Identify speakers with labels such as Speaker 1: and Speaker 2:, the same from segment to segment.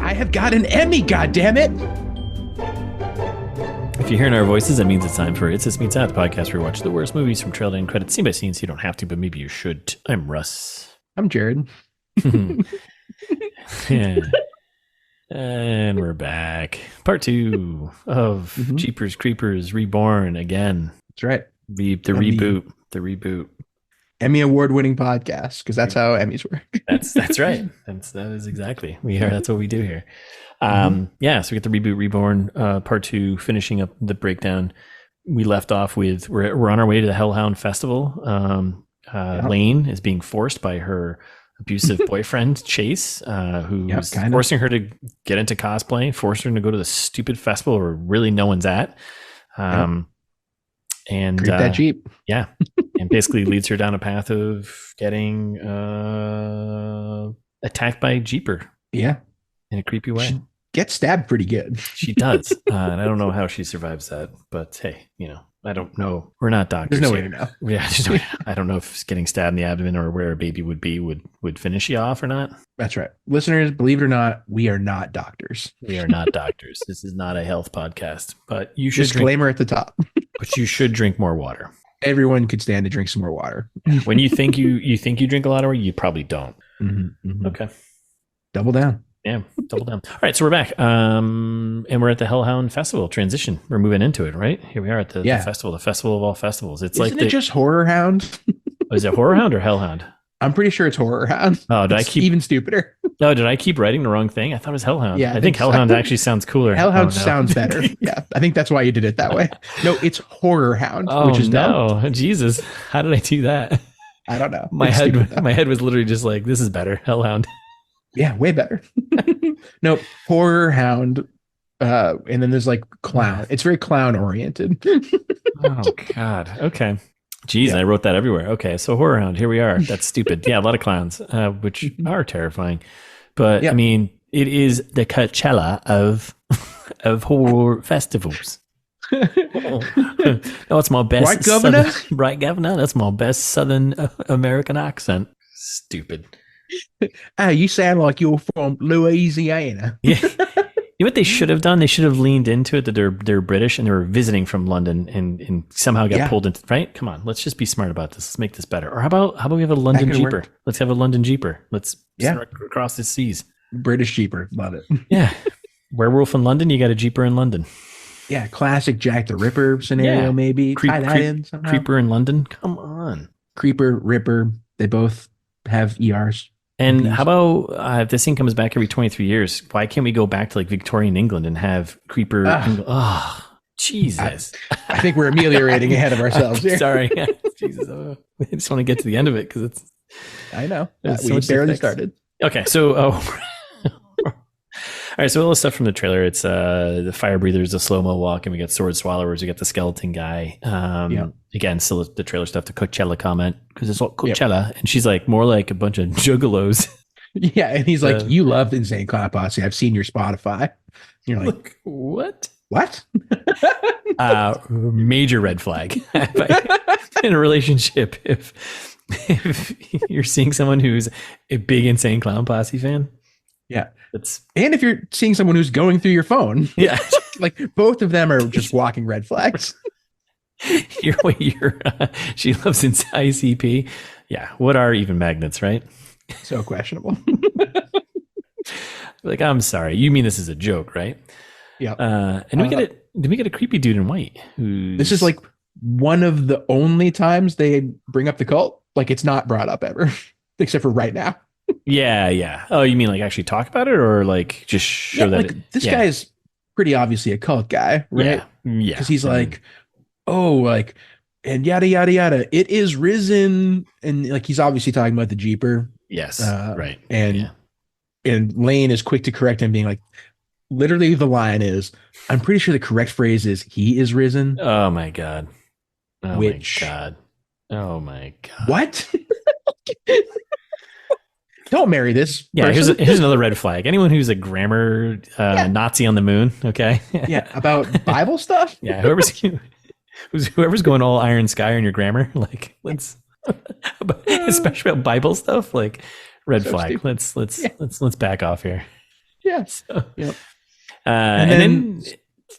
Speaker 1: I have got an Emmy, goddammit!
Speaker 2: If you're hearing our voices, that means it's time for It's This Meets Out, the podcast where we watch the worst movies from trailer and credits scene by scene, so you don't have to, but maybe you should. I'm Russ.
Speaker 1: I'm Jared.
Speaker 2: Yeah. And we're back. Part 2 of Jeepers Creepers Reborn again.
Speaker 1: That's right.
Speaker 2: The reboot. The reboot.
Speaker 1: Emmy award-winning podcast, because that's how Emmys work.
Speaker 2: That's right. That is exactly. That's what we do here. Yeah, so we get the reboot Reborn, part 2, finishing up the breakdown. We left off with we're on our way to the Hell Hound Festival. Lane is being forced by her abusive boyfriend Chase, who's forcing her to get into cosplay, forcing her to go to the stupid festival where really no one's at. And
Speaker 1: Creep that Jeep.
Speaker 2: Yeah. And basically leads her down a path of getting attacked by a Jeeper.
Speaker 1: Yeah.
Speaker 2: In a creepy way.
Speaker 1: She gets stabbed pretty good.
Speaker 2: She does. And I don't know how she survives that. But hey, I don't know. We're not doctors.
Speaker 1: There's no way to know.
Speaker 2: Yeah, I don't know if getting stabbed in the abdomen or where a baby would be would finish you off or not.
Speaker 1: That's right. Listeners, believe it or not, we are not doctors.
Speaker 2: We are not doctors. This is not a health podcast. But you should
Speaker 1: disclaimer at the top.
Speaker 2: But you should drink more water.
Speaker 1: Everyone could stand to drink some more water.
Speaker 2: When you think you drink a lot of water, you probably don't. Okay.
Speaker 1: Double down.
Speaker 2: Yeah, double down. All right, so we're back. And we're at the Hellhound Festival transition. We're moving into it, right? Here we are at the festival of all festivals.
Speaker 1: Isn't it just Horror Hound?
Speaker 2: Is it Horror Hound or Hellhound?
Speaker 1: I'm pretty sure it's Horror Hound.
Speaker 2: Oh, did I keep
Speaker 1: even stupider?
Speaker 2: No, did I keep writing the wrong thing? I thought it was Hellhound.
Speaker 1: Yeah,
Speaker 2: I think Hellhound actually sounds cooler.
Speaker 1: Hellhound sounds better. Yeah, I think that's why you did it that way. No, it's Horror Hound, which is dumb.
Speaker 2: Jesus, how did I do that?
Speaker 1: I don't know.
Speaker 2: My head was literally just like, this is better, Hellhound.
Speaker 1: Yeah, way better. No, Horror Hound, and then there's like clown. It's very clown oriented.
Speaker 2: Oh God. Okay. Jeez, I wrote that everywhere. Okay, so Horror Hound, here we are. That's stupid. Yeah, a lot of clowns, which are terrifying. But I mean, it is the Coachella of horror festivals. That's my best.
Speaker 1: Right, Governor?
Speaker 2: Right, Governor. That's my best Southern American accent. Stupid.
Speaker 1: Oh, you sound like you're from Louisiana.
Speaker 2: Yeah. You know what they should have done? They should have leaned into it that they're British and they were visiting from London and somehow got pulled into, right? Come on, let's just be smart about this. Let's make this better. Or how about we have a London Jeeper? Let's have a London Jeeper. Let's start across the seas.
Speaker 1: British Jeeper, love it.
Speaker 2: Yeah, Werewolf in London. You got a Jeeper in London.
Speaker 1: Yeah, classic Jack the Ripper scenario. Maybe tie that in somehow.
Speaker 2: Creeper in London. Come on,
Speaker 1: Creeper, Ripper. They both have ERs.
Speaker 2: And how about if this thing comes back every 23 years, why can't we go back to like Victorian England and have Creeper? Jesus.
Speaker 1: I think we're ameliorating ahead of ourselves here.
Speaker 2: Sorry. Jesus. I just want to get to the end of it because it's.
Speaker 1: I know.
Speaker 2: We
Speaker 1: barely started.
Speaker 2: Okay. So, all right. So all the stuff from the trailer, it's the fire breathers, the slow-mo walk, and we got sword swallowers. We got the skeleton guy. Again, still the trailer stuff, the Coachella comment, because it's all Coachella. And she's like, more like a bunch of juggalos.
Speaker 1: Yeah. And he's like, you love Insane Clown Posse. I've seen your Spotify. And you're like,
Speaker 2: what?
Speaker 1: What?
Speaker 2: Major red flag in a relationship. If you're seeing someone who's a big Insane Clown Posse fan. Yeah.
Speaker 1: And if you're seeing someone who's going through your phone.
Speaker 2: Yeah.
Speaker 1: Like both of them are just walking red flags.
Speaker 2: She loves ICP. Yeah. What are even magnets, right?
Speaker 1: So questionable.
Speaker 2: Like, I'm sorry. You mean this is a joke, right?
Speaker 1: Yeah.
Speaker 2: And we get a creepy dude in white.
Speaker 1: This is like one of the only times they bring up the cult. Like it's not brought up ever, except for right now.
Speaker 2: Yeah. Oh, you mean like actually talk about it or like just show that
Speaker 1: like this guy is pretty obviously a cult guy, right?
Speaker 2: Yeah.
Speaker 1: Because he's like, and yada, yada, yada. It is risen. And like, he's obviously talking about the Jeeper.
Speaker 2: Yes. Right.
Speaker 1: And Lane is quick to correct him being like, literally the line is, I'm pretty sure the correct phrase is he is risen.
Speaker 2: Oh my God.
Speaker 1: Oh my God. What? Don't marry this.
Speaker 2: Yeah, here's another red flag. Anyone who's a grammar Nazi on the moon, okay?
Speaker 1: Yeah, about Bible stuff?
Speaker 2: Yeah, whoever's going all Iron Sky on your grammar, like let's especially about Bible stuff, like red
Speaker 1: So
Speaker 2: flag.
Speaker 1: stupid.
Speaker 2: Let's back off here.
Speaker 1: Yes.
Speaker 2: So,
Speaker 1: Yep.
Speaker 2: and then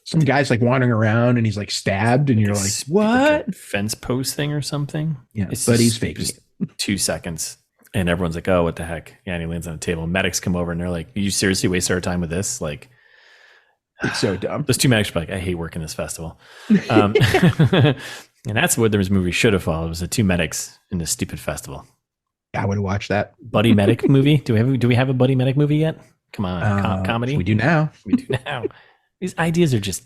Speaker 1: some guy's like wandering around and he's like stabbed, and you're like, what?
Speaker 2: Like a fence post thing or something.
Speaker 1: Yeah,
Speaker 2: It's
Speaker 1: but he's
Speaker 2: just-
Speaker 1: faking
Speaker 2: just 2 seconds, and everyone's like, "Oh, what the heck?" Yeah, and he lands on the table. Medics come over, and they're like, "You seriously wasted our time with this?" Like,
Speaker 1: It's so dumb.
Speaker 2: those 2 medics are like, "I hate working this festival," and that's what this movie should have followed. Was the 2 medics in this stupid festival.
Speaker 1: I would have watched that.
Speaker 2: Buddy medic movie. Do we have a buddy medic movie yet? Come on, comedy.
Speaker 1: We do now.
Speaker 2: We do now. These ideas are just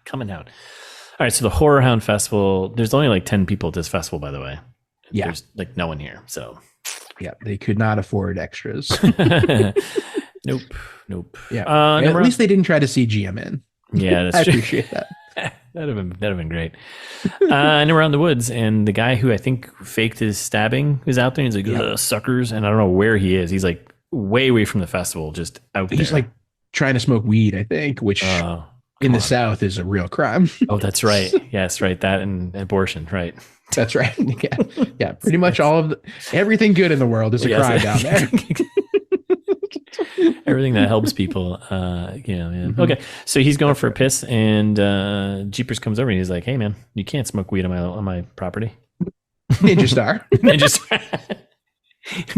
Speaker 2: coming out. All right, so the Horror Hound Festival. There's only like 10 people at this festival, by the way.
Speaker 1: Yeah.
Speaker 2: There's like no one here. So
Speaker 1: Yeah, they could not afford extras.
Speaker 2: nope.
Speaker 1: Yeah, at least they didn't try to CG him in.
Speaker 2: Yeah,
Speaker 1: I
Speaker 2: that's true.
Speaker 1: appreciate that.
Speaker 2: That'd have been great. And we're out in the woods, and the guy who I think faked his stabbing is out there. And he's like, "Ugh, suckers," and I don't know where he is. He's like way away from the festival, just out there.
Speaker 1: He's like trying to smoke weed, I think, which in the South is a real crime.
Speaker 2: Oh, that's right. Yes, right. That and abortion, right?
Speaker 1: That's right. Yeah, pretty much all of everything good in the world is a crime down there.
Speaker 2: Everything that helps people.
Speaker 1: Mm-hmm.
Speaker 2: Okay, so he's going for a piss, and Jeepers comes over and he's like, "Hey, man, you can't smoke weed on my property."
Speaker 1: Ninja Star.
Speaker 2: Ninja Star.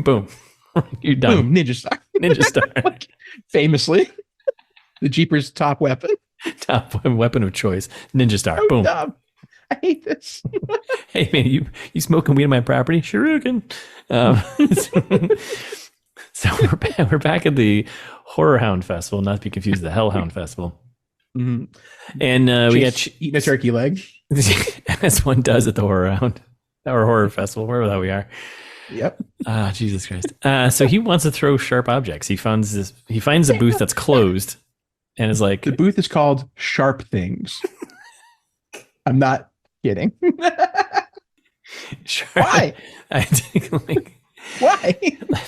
Speaker 2: Boom. You're done.
Speaker 1: Boom, Ninja Star.
Speaker 2: Ninja Star.
Speaker 1: Famously, the Jeepers' top weapon.
Speaker 2: Top weapon of choice. Ninja Star. Boom.
Speaker 1: Dumb. I hate this.
Speaker 2: Hey, man, you smoking weed on my property? Shuriken. So we're back at the Horror Hound Festival, not to be confused with the Hellhound Festival.
Speaker 1: Mm-hmm.
Speaker 2: And we got
Speaker 1: eating a turkey leg.
Speaker 2: as one does at the Horror Hound or Horror Festival, wherever that we are.
Speaker 1: Yep.
Speaker 2: Jesus Christ. So he wants to throw sharp objects. He finds a booth that's closed and is like,
Speaker 1: the booth is called Sharp Things. I'm not kidding. Why?
Speaker 2: I think
Speaker 1: why?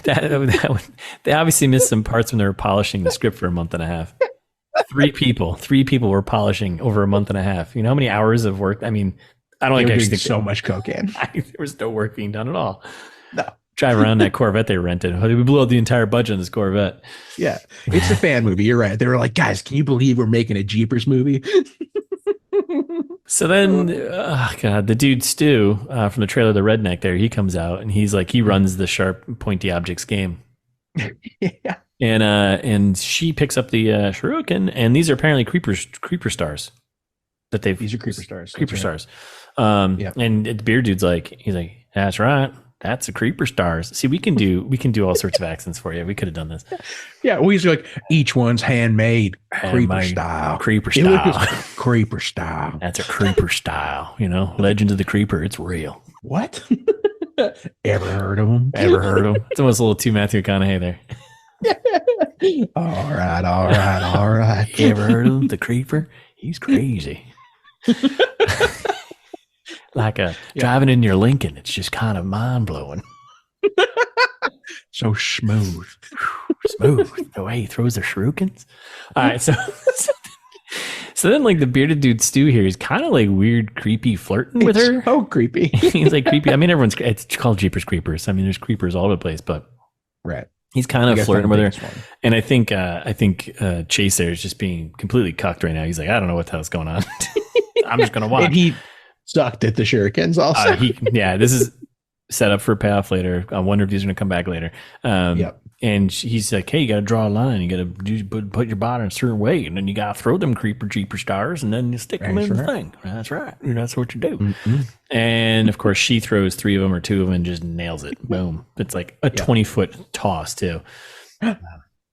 Speaker 2: that they obviously missed some parts when they were polishing the script for a month and a half. 3 people were polishing over a month and a half. You know how many hours of work? I mean, I don't
Speaker 1: They
Speaker 2: think
Speaker 1: were doing so much cocaine.
Speaker 2: there was no work being done at all.
Speaker 1: No.
Speaker 2: Drive around that Corvette they rented. We blew out the entire budget on this Corvette.
Speaker 1: Yeah, it's a fan movie. You're right. They were like, guys, can you believe we're making a Jeepers movie?
Speaker 2: So then, the dude Stu from the trailer, the redneck there, he comes out and he's like, he runs the sharp, pointy objects game.
Speaker 1: Yeah.
Speaker 2: And she picks up the shuriken, and these are apparently creeper stars.
Speaker 1: These are creeper stars.
Speaker 2: Creeper
Speaker 1: That's right.
Speaker 2: stars.
Speaker 1: Yeah.
Speaker 2: And the beard dude's like, he's like, that's right. That's a creeper stars. See, we can do all sorts of accents for you. We could have done this.
Speaker 1: Yeah, well, he's like, each one's handmade, creeper style.
Speaker 2: Creeper
Speaker 1: It was
Speaker 2: style.
Speaker 1: creeper style.
Speaker 2: That's a creeper style. Legend of the Creeper. It's real.
Speaker 1: What? Ever heard of him?
Speaker 2: Ever heard of him? It's almost a little too Matthew McConaughey there.
Speaker 1: All right.
Speaker 2: You ever heard of him? The Creeper? He's crazy. Like driving in your Lincoln. It's just kind of mind blowing.
Speaker 1: So smooth.
Speaker 2: Smooth. The way he throws the shurikens. All right, so then like the bearded dude Stu here is kind of like weird, creepy flirting with her.
Speaker 1: So creepy.
Speaker 2: He's like creepy. I mean, it's called Jeepers Creepers. I mean, there's creepers all over the place, but
Speaker 1: Right.
Speaker 2: he's kind of flirting with her.
Speaker 1: One.
Speaker 2: And I think Chase there is just being completely cucked right now. He's like, I don't know what the hell's going on. I'm just gonna watch.
Speaker 1: And he sucked at the shurikens also.
Speaker 2: This is set up for a payoff later. I wonder if these are going to come back later.
Speaker 1: Yep.
Speaker 2: And he's like, hey, you got to draw a line. You got to put your body in a certain way. And then you got to throw them jeeper stars and then you stick them in the thing. That's right. That's what you do. Mm-hmm. And of course, she throws 3 of them or 2 of them and just nails it. Boom. It's like a 20-foot toss, too.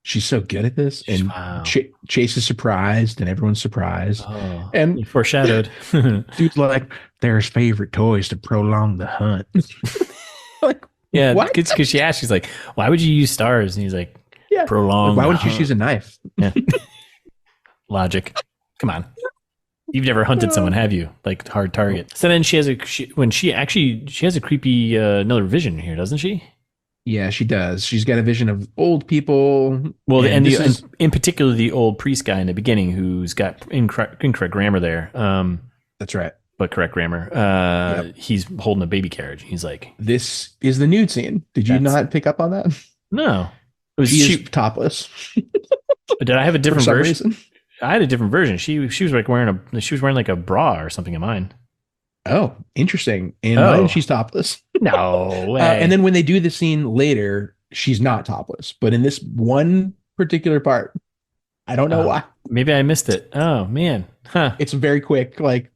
Speaker 1: She's so good at this. And
Speaker 2: wow.
Speaker 1: Chase is surprised and everyone's surprised.
Speaker 2: Oh,
Speaker 1: and
Speaker 2: foreshadowed.
Speaker 1: Dude's like, they're his favorite toys to prolong the hunt. Like,
Speaker 2: yeah,
Speaker 1: what?
Speaker 2: Because she asked, she's like, why would you use stars? And he's like, prolong.
Speaker 1: Why wouldn't you use a knife?
Speaker 2: Yeah. Logic. Come on. You've never hunted someone, have you? Like hard target. So then she has a creepy another vision here, doesn't she?
Speaker 1: Yeah, she does. She's got a vision of old people.
Speaker 2: Well, and in particular, the old priest guy in the beginning who's got incorrect grammar there.
Speaker 1: That's right.
Speaker 2: but correct grammar. He's holding a baby carriage. He's like,
Speaker 1: this is the nude scene. Did you not pick up on that?
Speaker 2: No. It was
Speaker 1: she is topless.
Speaker 2: Did I have a different version?
Speaker 1: Reason?
Speaker 2: I had a different version. She was like wearing like a bra or something in mine.
Speaker 1: Oh, interesting. And mine, she's topless.
Speaker 2: No way.
Speaker 1: And then when they do the scene later, she's not topless. But in this one particular part, I don't know why.
Speaker 2: Maybe I missed it. Oh man. Huh.
Speaker 1: It's very quick. Like,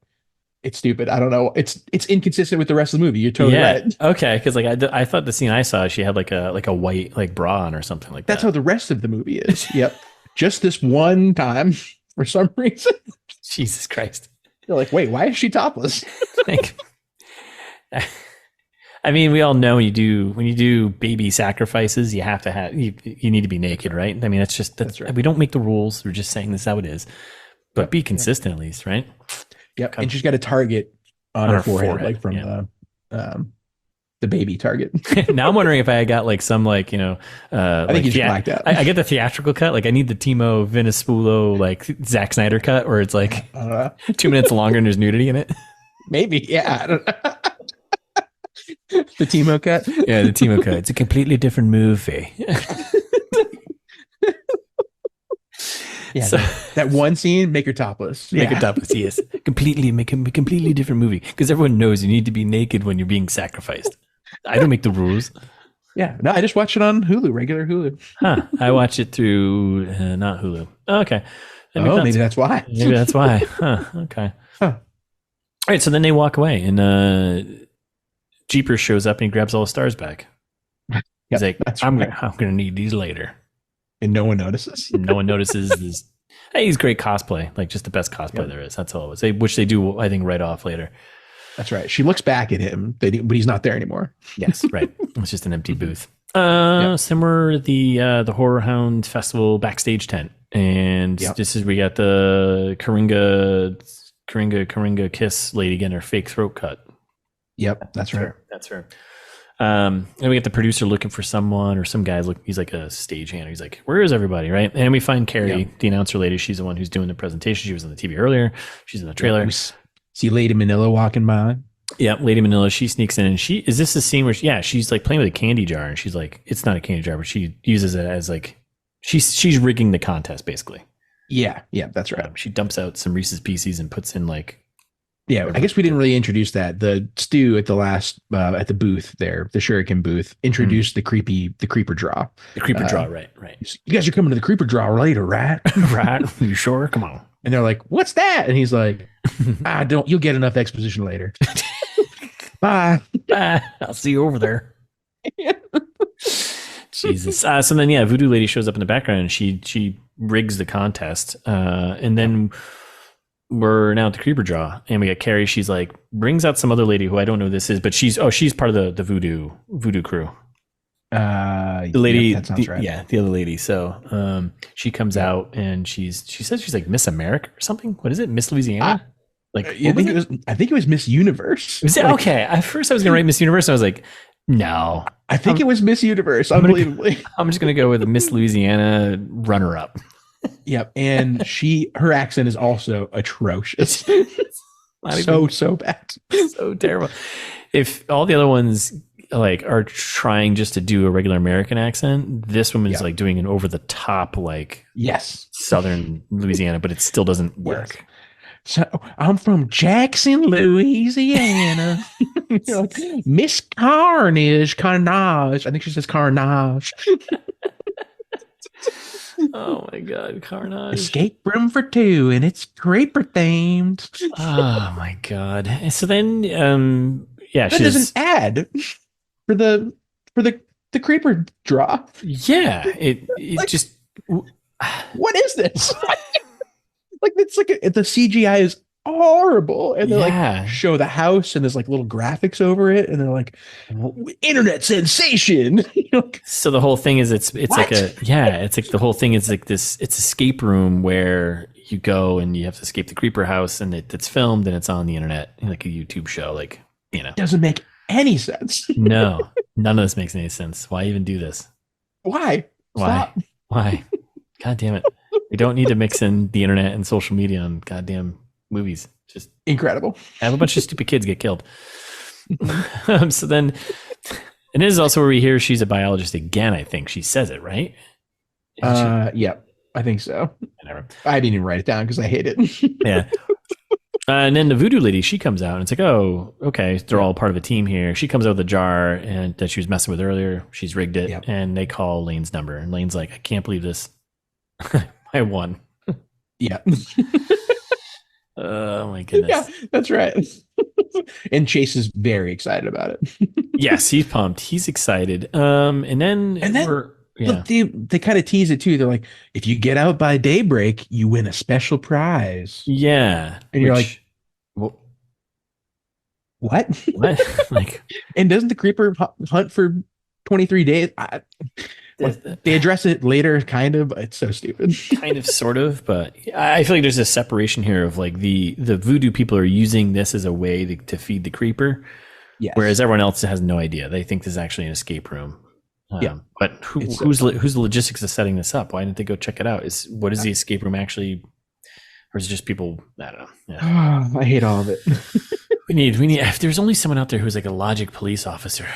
Speaker 1: it's stupid. I don't know. It's inconsistent with the rest of the movie. You're totally right.
Speaker 2: Okay, because like I thought the scene I saw, she had like a white like bra on or something like that.
Speaker 1: That's how the rest of the movie is. Yep. Just this one time, for some reason.
Speaker 2: Jesus Christ.
Speaker 1: You're like, wait, why is she topless?
Speaker 2: I mean, we all know when you do baby sacrifices, you have to have you need to be naked, right? I mean, that's right. We don't make the rules. We're just saying this is how it is. But be consistent at least, right?
Speaker 1: Yep. And she's got a target on her forehead, like from the baby target.
Speaker 2: Now I'm wondering if I got like some I think
Speaker 1: you just blacked out.
Speaker 2: I get the theatrical cut. Like I need the Timo Vinispulo like Zack Snyder cut, where it's like 2 minutes longer and there's nudity in it.
Speaker 1: Maybe, yeah. I don't know. The Timo cut.
Speaker 2: Yeah, the Timo cut. It's a completely different movie.
Speaker 1: Yeah, so, that one scene, make her topless.
Speaker 2: Make her topless, yes. Make a completely different movie. Because everyone knows you need to be naked when you're being sacrificed. I don't make the rules.
Speaker 1: Yeah, no, I just watch it on Hulu, regular Hulu.
Speaker 2: Huh. I watch it through not Hulu. Oh, okay.
Speaker 1: Maybe that's why.
Speaker 2: Maybe that's why. Huh. Okay. Huh. All right, so then they walk away, and Jeepers shows up and he grabs all the stars back. He's like, I'm gonna need these later.
Speaker 1: And no one notices.
Speaker 2: No one notices this. Hey, he's great cosplay, like just the best cosplay there is. That's all it was. Which they do, I think, right off later.
Speaker 1: That's right. She looks back at him, but he's not there anymore.
Speaker 2: Yes, right. It's just an empty booth. Somewhere the Horror Hound Festival backstage tent, and this is we got the Coringa Kiss lady getting her fake throat cut.
Speaker 1: Yep, that's right.
Speaker 2: That's her. And we get the producer looking for someone, or some guys he's like a stagehand. He's like, where is everybody? Right. And we find Carrie, the announcer lady. She's the one who's doing the presentation. She was on the TV earlier. She's in the trailer.
Speaker 1: See Lady Manila walking by.
Speaker 2: Yeah. Lady Manila. She sneaks in, and is this the scene where she's like playing with a candy jar, and she's like, it's not a candy jar, but she uses it as like, she's rigging the contest basically.
Speaker 1: Yeah. Yeah. That's right.
Speaker 2: She dumps out some Reese's Pieces and puts in like,
Speaker 1: I guess we didn't really introduce that. The Stu at the last at the booth there, the Shuriken booth, introduced the creeper draw. The
Speaker 2: creeper draw, right.
Speaker 1: You guys are coming to the creeper draw later, right?
Speaker 2: Right. You sure? Come on.
Speaker 1: And they're like, "What's that?" And he's like, you'll get enough exposition later. Bye.
Speaker 2: I'll see you over there. Jesus. So then, Voodoo Lady shows up in the background, and she rigs the contest, and then. We're now at the creeper draw, and we got Carrie. She's like, brings out some other lady who I don't know who this is, but she's part of the voodoo crew. The lady, that sounds right. Yeah, the other lady. So she comes out, and she says she's like Miss America or something. What is it, Miss Louisiana?
Speaker 1: I think it was Miss Universe.
Speaker 2: Was it? Okay, at first I was gonna write Miss Universe, and I was like, no,
Speaker 1: I think it was Miss Universe. Unbelievably,
Speaker 2: I'm just gonna go with a Miss Louisiana runner-up.
Speaker 1: Yep, and her accent is also atrocious. So bad,
Speaker 2: so terrible. If all the other ones like are trying just to do a regular American accent, this woman is like doing an over the top Southern Louisiana, but it still doesn't work. Yes.
Speaker 1: So I'm from Jackson, Louisiana. Miss Carnage. I think she says Carnage.
Speaker 2: Oh my God, Carnage.
Speaker 1: Escape room for two, and it's creeper themed.
Speaker 2: Oh my God. So then,
Speaker 1: there's an ad for the creeper draw.
Speaker 2: Yeah, it
Speaker 1: like,
Speaker 2: just.
Speaker 1: What is this? It's like the CGI is horrible, and they like show the house, and there's like little graphics over it, and they're like internet sensation.
Speaker 2: So the whole thing is it's like the whole thing is like this. It's escape room where you go and you have to escape the creeper house, and it's filmed and it's on the internet, like a YouTube show.
Speaker 1: Doesn't make any sense.
Speaker 2: No, none of this makes any sense. Why even do this?
Speaker 1: Why? Stop.
Speaker 2: Why? God damn it! We don't need to mix in the internet and social media on goddamn movies. Just
Speaker 1: incredible.
Speaker 2: Have a bunch of stupid kids get killed. So then, and this is also where we hear she's a biologist again. I think she says it, right?
Speaker 1: Yeah, I think so. I didn't even write it down because I hate it.
Speaker 2: Yeah. And then the voodoo lady, she comes out and it's like, oh, okay, they're all part of a team here. She comes out with a jar and that she was messing with earlier. She's rigged it, and they call Lane's number. And Lane's like, I can't believe this. I won.
Speaker 1: Yeah.
Speaker 2: Oh my goodness.
Speaker 1: Yeah, that's right. And Chase is very excited about it.
Speaker 2: Yes, he's pumped. He's excited. And then
Speaker 1: they kind of tease it too. They're like, if you get out by daybreak, you win a special prize.
Speaker 2: Yeah.
Speaker 1: And you're like, well, what?
Speaker 2: Like,
Speaker 1: and doesn't the creeper hunt for 23 days? They address it later, kind of. But it's so stupid.
Speaker 2: Kind of, sort of, but I feel like there's a separation here of like the voodoo people are using this as a way to feed the creeper, whereas everyone else has no idea. They think this is actually an escape room. But who's the logistics of setting this up? Why didn't they go check it out? What is the escape room actually, or is it just people? I don't know.
Speaker 1: Yeah. I hate all of it.
Speaker 2: we need. If there's only someone out there who's like a logic police officer.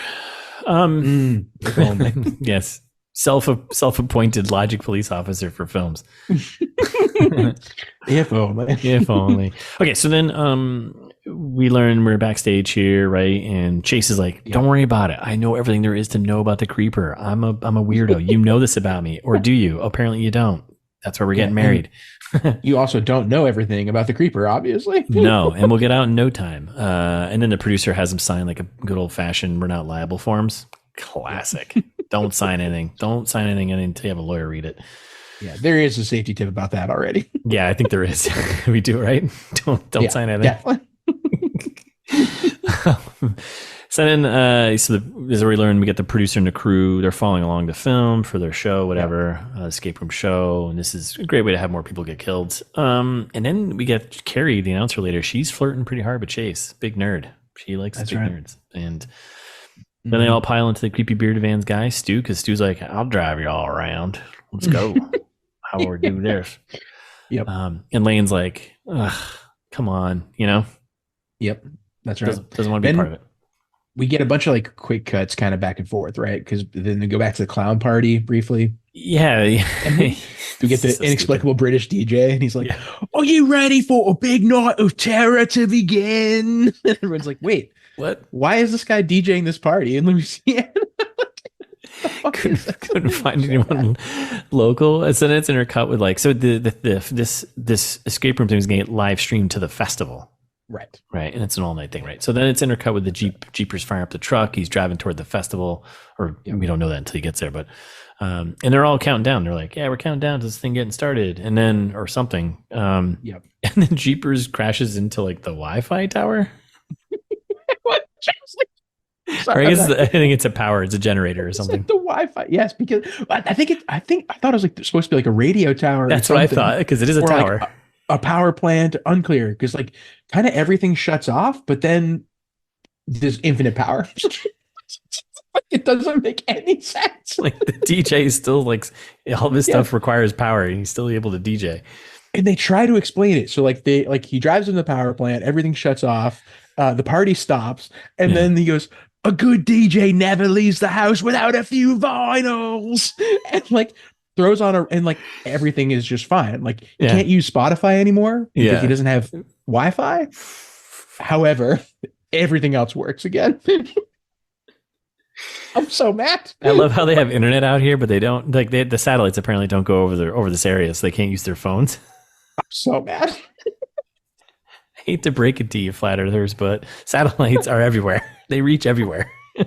Speaker 2: Yes. Self-appointed logic police officer for films.
Speaker 1: If only.
Speaker 2: If only. Okay, so then we learn we're backstage here, right? And Chase is like, don't worry about it. I know everything there is to know about the creeper. I'm a weirdo. You know this about me. Or do you? Apparently you don't. That's why we're getting married.
Speaker 1: You also don't know everything about the creeper, obviously.
Speaker 2: No, and we'll get out in no time. And then the producer has him sign like a good old-fashioned we're not liable forms. Classic. Don't sign anything. Don't sign anything until you have a lawyer read it.
Speaker 1: Yeah, there is a safety tip about that already.
Speaker 2: Yeah, I think there is. We do, right? Don't sign anything.
Speaker 1: Definitely.
Speaker 2: So then, as we learn, we get the producer and the crew. They're following along to film for their show, whatever, escape room show. And this is a great way to have more people get killed. And then we get Carrie, the announcer later. She's flirting pretty hard with Chase. Big nerd. She likes big nerds. And then they all pile into the creepy bearded van's guy, Stu, because Stu's like, I'll drive you all around. Let's go. How we do this?
Speaker 1: Yep.
Speaker 2: And Lane's like, come on,
Speaker 1: Yep. That's right.
Speaker 2: Doesn't want to be part of it.
Speaker 1: We get a bunch of like quick cuts kind of back and forth, right? Because then they go back to the clown party briefly.
Speaker 2: Yeah.
Speaker 1: We get the inexplicable British DJ, and he's like, are you ready for a big night of terror to begin? And everyone's like, wait.
Speaker 2: What?
Speaker 1: Why is this guy DJing this party in Louisiana?
Speaker 2: couldn't find anyone local. And so then it's intercut with like, so this escape room thing is going to get live streamed to the festival.
Speaker 1: Right.
Speaker 2: And it's an all night thing, right? So then it's intercut with the Jeepers firing up the truck. He's driving toward the festival, or we don't know that until he gets there, but and they're all counting down. They're like, yeah, we're counting down to this thing getting started, and then or something. And then Jeepers crashes into like the Wi-Fi tower. Sorry, I think it's a generator or something.
Speaker 1: Like the Wi-Fi, yes, because I thought it was like supposed to be like a radio tower.
Speaker 2: That's what I thought, because it is a tower,
Speaker 1: like a power plant. Unclear, because like kind of everything shuts off, but then there's infinite power. It doesn't make any sense.
Speaker 2: Like the DJ is still like all this stuff requires power, and he's still able to DJ.
Speaker 1: And they try to explain it, so like he drives in the power plant, everything shuts off. The party stops, and then he goes, a good DJ never leaves the house without a few vinyls, and like throws on and like everything is just fine. Like he can't use Spotify anymore because he doesn't have Wi-Fi. However, everything else works again. I'm so mad.
Speaker 2: I love how they have internet out here, but they don't the satellites apparently don't go over this area, so they can't use their phones.
Speaker 1: I'm so mad.
Speaker 2: I hate to break it to you, flat earthers, but satellites are everywhere. They reach everywhere.
Speaker 1: I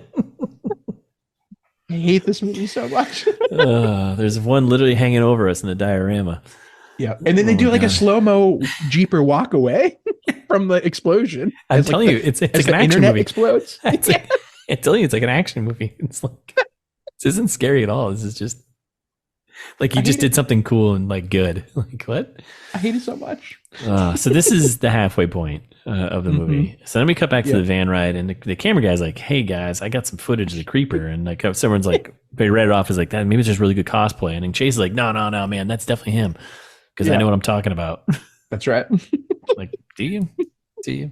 Speaker 1: hate this movie so much.
Speaker 2: There's one literally hanging over us in the diorama.
Speaker 1: Yeah, and then they do like a slow-mo Jeeper walk away from the explosion.
Speaker 2: I'm telling you, it's like an action movie.
Speaker 1: Explodes.
Speaker 2: I tell you, it's like an action movie. It's like this isn't scary at all. This is just like you just did something cool and like good. Like what?
Speaker 1: I hate it so much.
Speaker 2: So this is the halfway point of the movie. So then we cut back to the van ride, and the camera guy's like, "Hey guys, I got some footage of the creeper." And like someone's like, they read it off as like that. Maybe it's just really good cosplay. And then Chase is like, "No, man, that's definitely him because I know what I'm talking about."
Speaker 1: That's right.
Speaker 2: Like, do you? to you.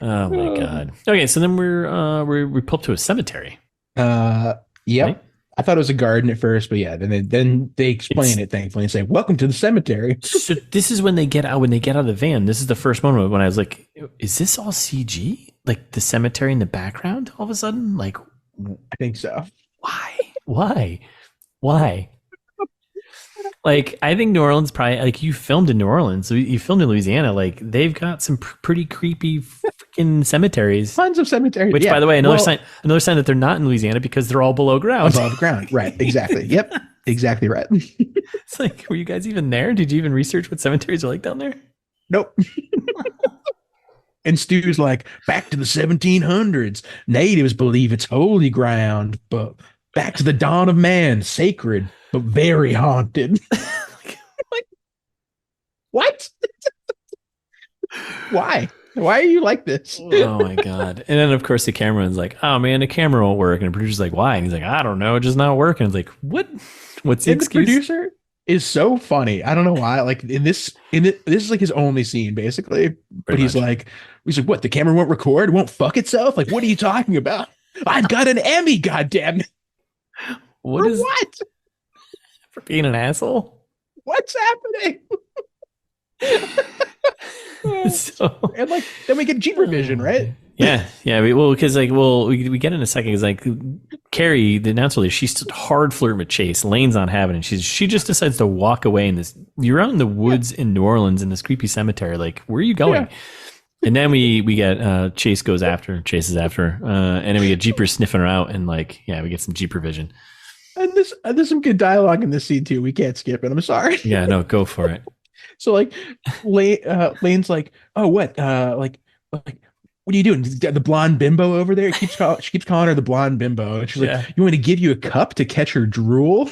Speaker 2: Oh my God. Okay, so then we pull up to a cemetery.
Speaker 1: Yep. Right? I thought it was a garden at first, but yeah, then they explain it thankfully and say, "Welcome to the cemetery."
Speaker 2: So this is when they get out of the van. This is the first moment when I was like, "Is this all CG? Like the cemetery in the background? All of a sudden, like."
Speaker 1: I think so.
Speaker 2: Why? Like, I think New Orleans probably, like, you filmed in New Orleans, so you filmed in Louisiana. Like, they've got some pretty creepy freaking cemeteries.
Speaker 1: Tons of cemeteries.
Speaker 2: Which, by the way, another sign that they're not in Louisiana because they're all below ground.
Speaker 1: Above ground, right? Exactly. Yep, exactly right.
Speaker 2: It's like, were you guys even there? Did you even research what cemeteries are like down there?
Speaker 1: Nope. And Stu's like, back to the 1700s. Natives believe it's holy ground, but back to the dawn of man, sacred but very haunted. Like, what? Why are you like this?
Speaker 2: Oh my God. And then of course the cameraman's like, oh man, the camera won't work. And the producer's like, why? And he's like, I don't know, it's just not working. It's like, what's the excuse?
Speaker 1: The producer is so funny. I don't know why. Like this is like his only scene basically. But he's like, what? The camera won't record? It won't fuck itself? Like, what are you talking about? I've got an Emmy, goddamn.
Speaker 2: What? For being an asshole?
Speaker 1: What's happening? And like then we get Jeeper vision, right?
Speaker 2: Yeah. We get in a second. It's like Carrie, the announcer, she's hard flirting with Chase. Lane's not having it. She just decides to walk away in this. You're out in the woods in New Orleans in this creepy cemetery. Like, where are you going? Yeah. And then we get Chase chases after, and then we get Jeeper sniffing her out, and like, yeah, we get some Jeeper vision.
Speaker 1: And there's some good dialogue in this scene too. We can't skip it. I'm sorry.
Speaker 2: Yeah, no, go for it.
Speaker 1: So like, Lane's like, oh, what? Like, what are you doing? The blonde bimbo over there? She keeps calling her the blonde bimbo. And she's like, you want me to give you a cup to catch her drool?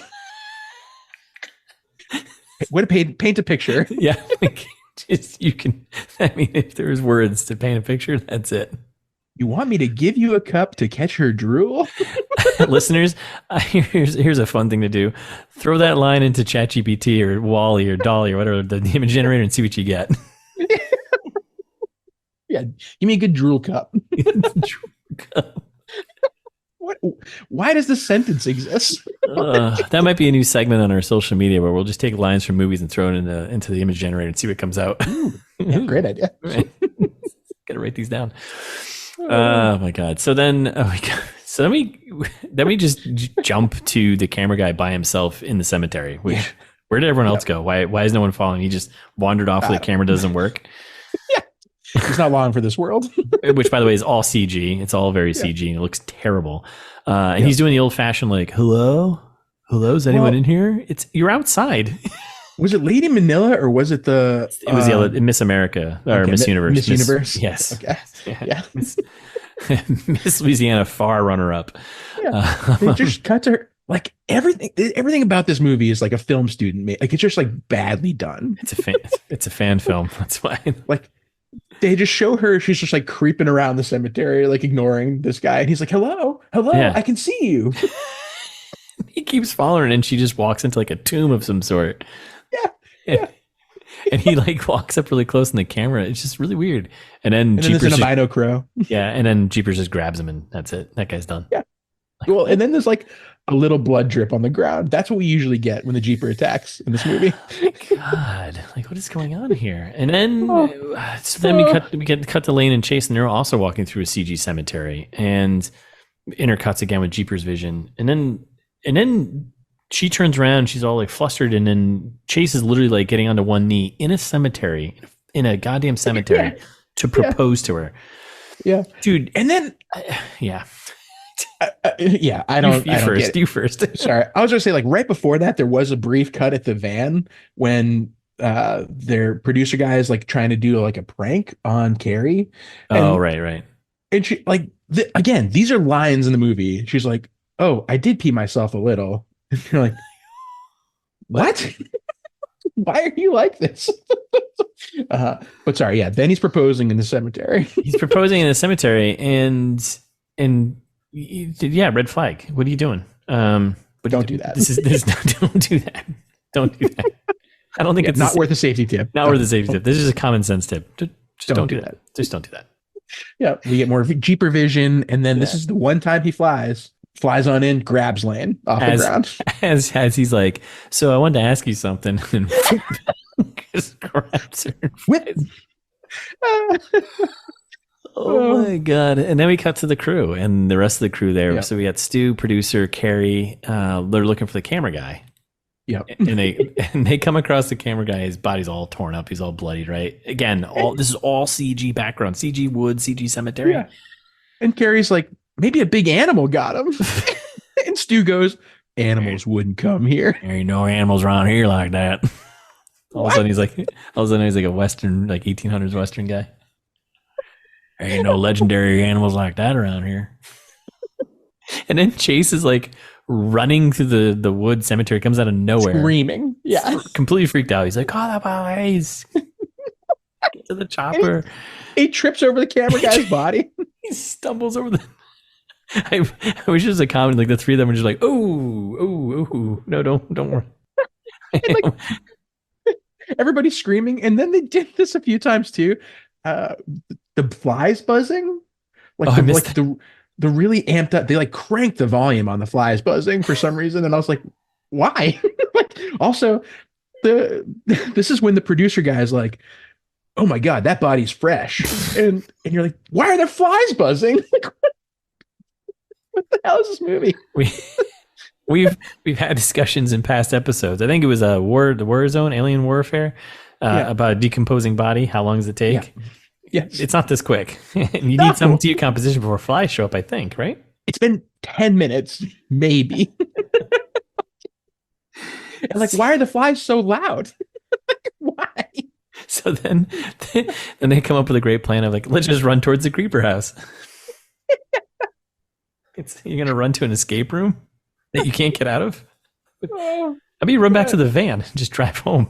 Speaker 1: Paint a picture.
Speaker 2: Yeah. If there's words to paint a picture, that's it.
Speaker 1: You want me to give you a cup to catch her drool?
Speaker 2: Listeners, here's a fun thing to do. Throw that line into ChatGPT or Wally or Dolly or whatever, the image generator, and see what you get.
Speaker 1: Yeah, give me a good drool cup. What? Why does this sentence exist?
Speaker 2: That might be a new segment on our social media where we'll just take lines from movies and throw it into the image generator and see what comes out.
Speaker 1: Yeah, great idea.
Speaker 2: Right. Gotta write these down. Oh my God. So then we just jump to the camera guy by himself in the cemetery, which where did everyone else go? Why is no one following? He just wandered off where the camera doesn't work.
Speaker 1: Yeah. He's not long for this world.
Speaker 2: Which, by the way, is all CG. It's all very CG and it looks terrible. And he's doing the old fashioned like, hello, is anyone in here? You're outside.
Speaker 1: Was it Lady Manila or was it the?
Speaker 2: It was the Miss America or Miss Universe.
Speaker 1: Miss Universe.
Speaker 2: Yes.
Speaker 1: Okay. Yeah.
Speaker 2: Miss Louisiana far runner up.
Speaker 1: Yeah. They just cut to her. Like everything about this movie is like a film student made. Like it's just like badly done.
Speaker 2: It's a fan film. That's why.
Speaker 1: Like they just show her. She's just like creeping around the cemetery, like ignoring this guy. And he's like, hello, I can see you.
Speaker 2: He keeps following her and she just walks into like a tomb of some sort.
Speaker 1: Yeah.
Speaker 2: And he like walks up really close in the camera. It's just really weird. And then
Speaker 1: there's an albino crow.
Speaker 2: Yeah. And then Jeepers just grabs him and that's it. That guy's done.
Speaker 1: Yeah. Well, and then there's like a little blood drip on the ground. That's what we usually get when the Jeeper attacks in this movie.
Speaker 2: God, like what is going on here? And then, we cut to Lane and Chase, and they're also walking through a CG cemetery, and intercuts again with Jeeper's vision, and then she turns around, she's all like flustered, and then Chase is literally like getting onto one knee in a cemetery, in a goddamn cemetery, to propose to her.
Speaker 1: Yeah,
Speaker 2: dude,
Speaker 1: and then I don't get it.
Speaker 2: You first.
Speaker 1: Sorry. I was going to say, like, right before that, there was a brief cut at the van when their producer guy is like trying to do like a prank on Carrie.
Speaker 2: Right.
Speaker 1: And she like, again, these are lines in the movie. She's like, oh, I did pee myself a little. And you're like, what? Why are you like this? But sorry. Yeah. Then he's proposing in the cemetery.
Speaker 2: He's proposing in the cemetery and red flag. What are you doing? But
Speaker 1: don't do that.
Speaker 2: Don't do that. Don't do that. I don't think it's
Speaker 1: not worth a safety tip.
Speaker 2: Not worth a safety tip. This is a common sense tip. Just don't do that. Just don't do that.
Speaker 1: Yeah, we get more Jeeper vision, and then this is the one time he flies on in, grabs Lane off the ground.
Speaker 2: As he's like, so I wanted to ask you something, and just grabs her. Oh my God. And then we cut to the crew and the rest of the crew there. Yep. So we got Stu, producer, Carrie. They're looking for the camera guy.
Speaker 1: Yep.
Speaker 2: And they come across the camera guy. His body's all torn up. He's all bloodied, right? Again, this is all CG background, CG wood, CG cemetery.
Speaker 1: Yeah. And Carrie's like, maybe a big animal got him. And Stu goes, animals wouldn't come here.
Speaker 2: There ain't no animals around here like that. All of a sudden he's like a Western, like 1800s Western guy. There ain't no legendary animals like that around here. And then Chase is like running through the wood cemetery, comes out of nowhere.
Speaker 1: Screaming. Yeah.
Speaker 2: Completely freaked out. He's like, call the police. Get to the chopper.
Speaker 1: He trips over the camera guy's body.
Speaker 2: He stumbles over the... I wish there was a comment like the three of them were just like, oh, no, don't worry.
Speaker 1: Like, everybody's screaming. And then they did this a few times too. The flies buzzing. The really amped up, they like cranked the volume on the flies buzzing for some reason. And I was like, why? Like, also, this is when the producer guy is like, oh my God, that body's fresh. And you're like, why are there flies buzzing? Like, what the hell is this movie?
Speaker 2: We've had discussions in past episodes. I think it was the war zone, alien warfare, about a decomposing body. How long does it take?
Speaker 1: Yeah. Yes.
Speaker 2: It's not this quick. And you need some decomposition before flies show up, I think, right?
Speaker 1: It's been 10 minutes, maybe. And like, why are the flies so loud? Why?
Speaker 2: So then they come up with a great plan of like, let's just run towards the creeper house. You're going to run to an escape room that you can't get out of? I mean, run back to the van and just drive home.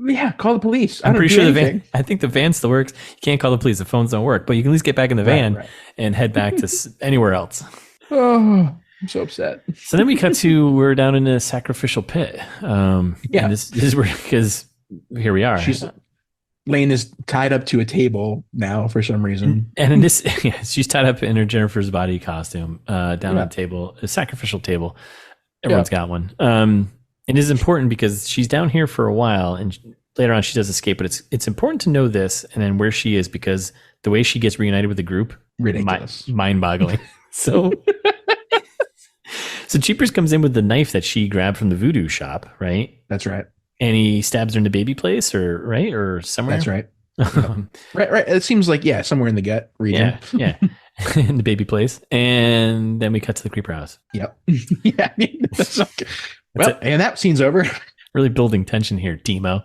Speaker 1: Yeah, call the police.
Speaker 2: I'm pretty sure the van. I think the van still works. You can't call the police. The phones don't work. But you can at least get back in the van and head back to anywhere else.
Speaker 1: Oh, I'm so upset.
Speaker 2: So then we cut to we're down in a sacrificial pit. And this is where, because here we are.
Speaker 1: Lane is tied up to a table now for some reason.
Speaker 2: And in this, she's tied up in her Jennifer's body costume down on a table, a sacrificial table. Everyone's got one. It is important because she's down here for a while and later on she does escape, but it's important to know this and then where she is because the way she gets reunited with the group,
Speaker 1: ridiculous,
Speaker 2: mind-boggling. So Cheapers comes in with the knife that she grabbed from the voodoo shop, right?
Speaker 1: That's right.
Speaker 2: And he stabs her in the baby place or somewhere.
Speaker 1: That's right. Right. It seems like, somewhere in the gut region.
Speaker 2: Yeah. In the baby place. And then we cut to the creeper house.
Speaker 1: Yep. Yeah. That's okay. And that scene's over.
Speaker 2: Really building tension here, Timo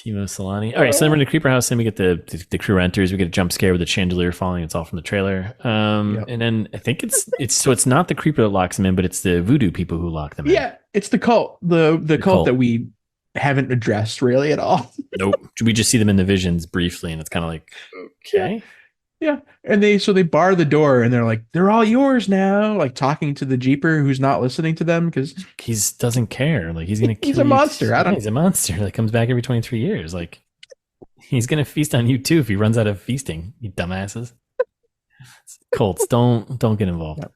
Speaker 2: Solani. All right, so then we're in the creeper house, and we get the crew enters. We get a jump scare with the chandelier falling. It's all from the trailer. And then I think it's not the creeper that locks them in, but it's the voodoo people who lock them in.
Speaker 1: Yeah, it's the cult. The cult that we haven't addressed really at all.
Speaker 2: Nope. We just see them in the visions briefly, and it's kind of like, okay.
Speaker 1: Yeah. And they bar the door and they're like, they're all yours now. Like talking to the Jeeper who's not listening to them because
Speaker 2: he doesn't care. Like he's going to kill
Speaker 1: He's a monster.
Speaker 2: He's a monster that comes back every 23 years. Like he's going to feast on you too if he runs out of feasting, you dumbasses. Cults, don't get involved.
Speaker 1: Yep.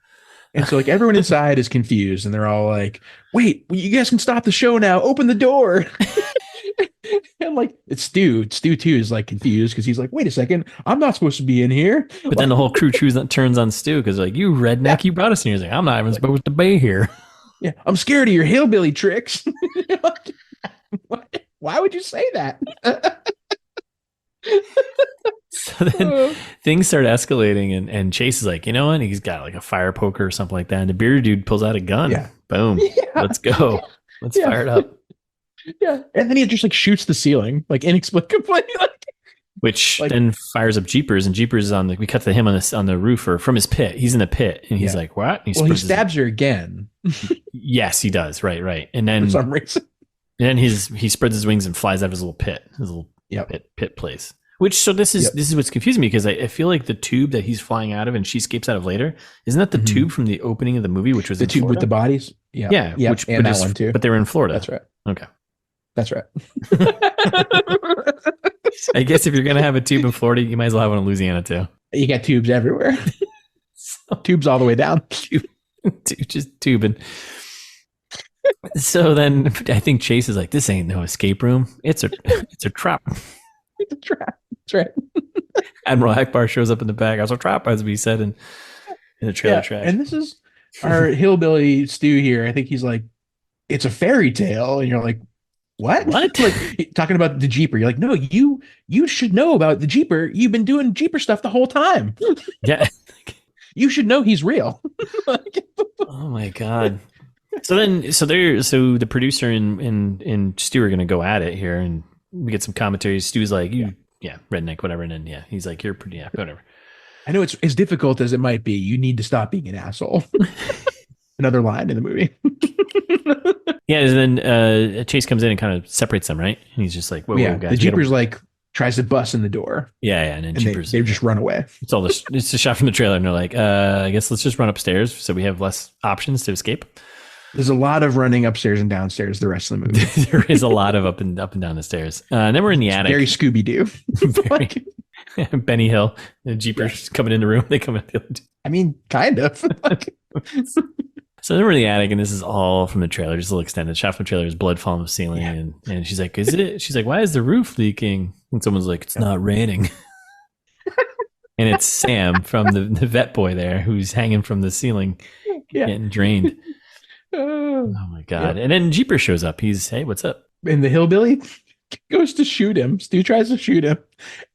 Speaker 1: And so like everyone inside is confused and they're all like, wait, you guys can stop the show now. Open the door. And like it's Stu too is like confused because he's like, wait a second, I'm not supposed to be in here.
Speaker 2: But then the whole crew turns on Stu because like, you redneck, you brought us in here. He's like, I'm not even supposed to be here.
Speaker 1: Yeah, I'm scared of your hillbilly tricks. Why would you say that?
Speaker 2: So then things start escalating and Chase is like, you know what? He's got like a fire poker or something like that. And the bearded dude pulls out a gun. Yeah. Boom. Yeah. Let's go. Let's fire it up.
Speaker 1: Yeah. And then he just like shoots the ceiling, like inexplicably.
Speaker 2: Which then fires up Jeepers, and Jeepers is we cut to him on the roof or from his pit. He's in the pit and he's like, what? And
Speaker 1: he stabs her again.
Speaker 2: Yes, he does. Right. And then
Speaker 1: for some reason.
Speaker 2: And then he spreads his wings and flies out of his little pit, pit place. Which, so this is what's confusing me because I feel like the tube that he's flying out of and she escapes out of later, isn't that the tube from the opening of the movie, which was
Speaker 1: the tube Florida? With the bodies?
Speaker 2: Yeah.
Speaker 1: And that one too.
Speaker 2: But they were in Florida.
Speaker 1: That's right.
Speaker 2: Okay.
Speaker 1: That's right.
Speaker 2: I guess if you're going to have a tube in Florida, you might as well have one in Louisiana too.
Speaker 1: You got tubes everywhere. Tubes all the way down.
Speaker 2: Just tubing. So then I think Chase is like, this ain't no escape room. It's a trap.
Speaker 1: It's a trap. That's right.
Speaker 2: Admiral Akbar shows up in the back. I was a trap, as we said in the trailer track.
Speaker 1: And this is our hillbilly Stu here. I think he's like, it's a fairy tale. And you're like, what? Like, talking about the Jeeper. You're like, no, you should know about the Jeeper. You've been doing Jeeper stuff the whole time.
Speaker 2: Yeah.
Speaker 1: You should know he's real.
Speaker 2: Oh my God. So the producer and Stu are going to go at it here, and we get some commentary. Stu's like, redneck, whatever. And then, he's like, you're pretty, whatever.
Speaker 1: I know it's as difficult as it might be. You need to stop being an asshole. Another line in the movie.
Speaker 2: Yeah, and then Chase comes in and kind of separates them, right? And he's just like, whoa, guys.
Speaker 1: The Jeeper's like tries to bust in the door.
Speaker 2: Yeah, and then Jeeper's
Speaker 1: they just run away.
Speaker 2: It's all this. It's a shot from the trailer, and they're like, I guess let's just run upstairs so we have less options to escape.
Speaker 1: There's a lot of running upstairs and downstairs the rest of the movie.
Speaker 2: There is a lot of up and down the stairs. And then we're in the attic.
Speaker 1: Very Scooby-Doo.
Speaker 2: Benny Hill, the Jeepers coming in the room. They come in.
Speaker 1: I mean, kind of.
Speaker 2: So then we're in the attic, and this is all from the trailer, just a little extended shot from the trailer. There's blood falling from the ceiling, and she's like, "Is it?" She's like, "Why is the roof leaking?" And someone's like, "It's not raining." And it's Sam from the vet boy there, who's hanging from the ceiling, getting drained. Oh my God! And then Jeeper shows up. He's, "Hey, what's up?"
Speaker 1: And the hillbilly goes to shoot him. Stu tries to shoot him,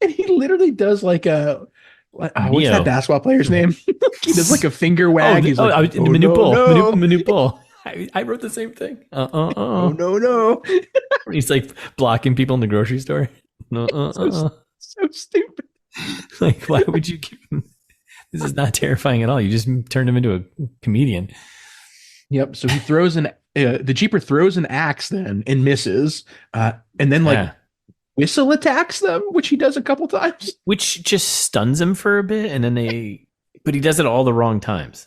Speaker 1: and he literally does like a. What's that basketball player's name? He does like a finger wag. He's like,
Speaker 2: Manute Bol. I wrote the same thing.
Speaker 1: Oh no.
Speaker 2: He's like blocking people in the grocery store.
Speaker 1: So stupid.
Speaker 2: Like, why would you give him? This is not terrifying at all. You just turned him into a comedian.
Speaker 1: Yep. So he throws the Jeeper throws an axe then and misses, and then whistle attacks them, which he does a couple times,
Speaker 2: which just stuns him for a bit, and then but he does it all the wrong times.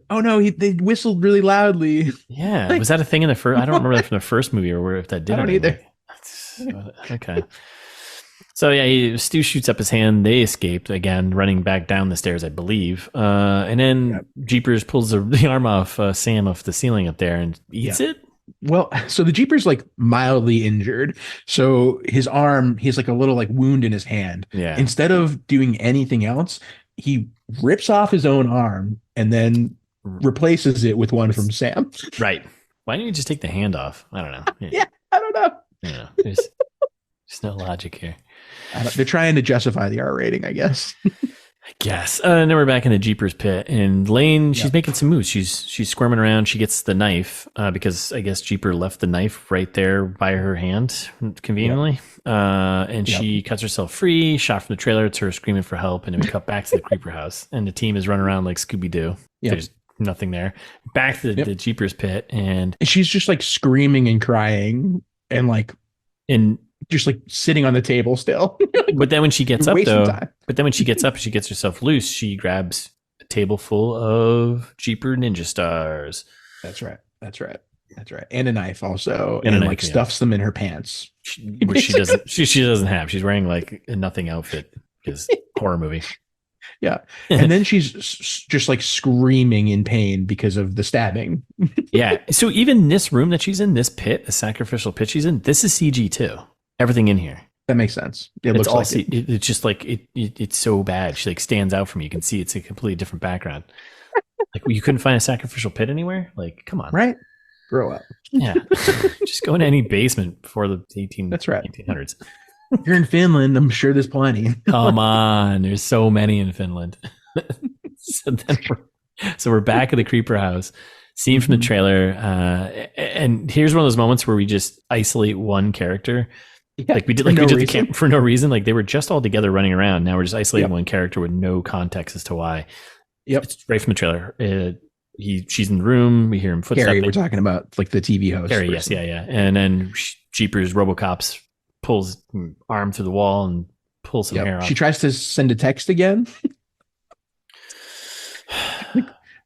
Speaker 1: Oh no, they whistled really loudly.
Speaker 2: Yeah, was that a thing in the first? I don't remember that from the first movie, or if that did.
Speaker 1: I don't either.
Speaker 2: Okay. So Stu shoots up his hand. They escaped again, running back down the stairs, I believe. And then Jeepers pulls the arm off Sam off the ceiling up there and eats it.
Speaker 1: Well, so the Jeeper's like mildly injured. So his arm, he's like a little like wound in his hand.
Speaker 2: Yeah.
Speaker 1: Instead of doing anything else, he rips off his own arm and then replaces it with one from Sam.
Speaker 2: Right. Why didn't you just take the hand off? I don't know.
Speaker 1: Yeah, I don't know.
Speaker 2: Yeah, there's no logic here.
Speaker 1: They're trying to justify the R rating, I guess.
Speaker 2: I guess. And then we're back in the Jeepers pit, and Lane, she's making some moves. She's squirming around. She gets the knife because I guess Jeeper left the knife right there by her hand, conveniently. And she cuts herself free. Shot from the trailer. It's her screaming for help, and then we cut back to the creeper house, and the team is running around like Scooby-Doo. There's nothing there. Back to the Jeepers pit, and
Speaker 1: she's just like screaming and crying, and like just like sitting on the table still.
Speaker 2: But then when she gets up she gets herself loose, she grabs a table full of Jeeper Ninja Stars.
Speaker 1: That's right. And a knife also. And stuffs them in her pants.
Speaker 2: Which she doesn't have. She's wearing like a nothing outfit because horror movie.
Speaker 1: Yeah. And then she's just like screaming in pain because of the stabbing.
Speaker 2: Yeah. So even this room that she's in, this pit, the sacrificial pit she's in, this is CG too. Everything in here.
Speaker 1: That makes sense. It looks like
Speaker 2: it's just like it's so bad. She like stands out from you. You can see it's a completely different background. Like you couldn't find a sacrificial pit anywhere. Like, come on,
Speaker 1: right? Grow up.
Speaker 2: Yeah, just go into any basement before the 1800s.
Speaker 1: You're in Finland. I'm sure there's plenty.
Speaker 2: Come on, there's so many in Finland. So we're back at the creeper house. Scene from the trailer, and here's one of those moments where we just isolate one character. Yeah, like we did the camp for no reason. Like they were just all together running around. Now we're just isolating one character with no context as to why.
Speaker 1: Yep.
Speaker 2: It's right from the trailer. She's in the room. We hear him footsteps.
Speaker 1: Carrie, we're talking about like the TV host.
Speaker 2: Carrie, yes, yeah. And then Jeepers RoboCops pulls arm through the wall and pulls some hair off.
Speaker 1: She tries to send a text again.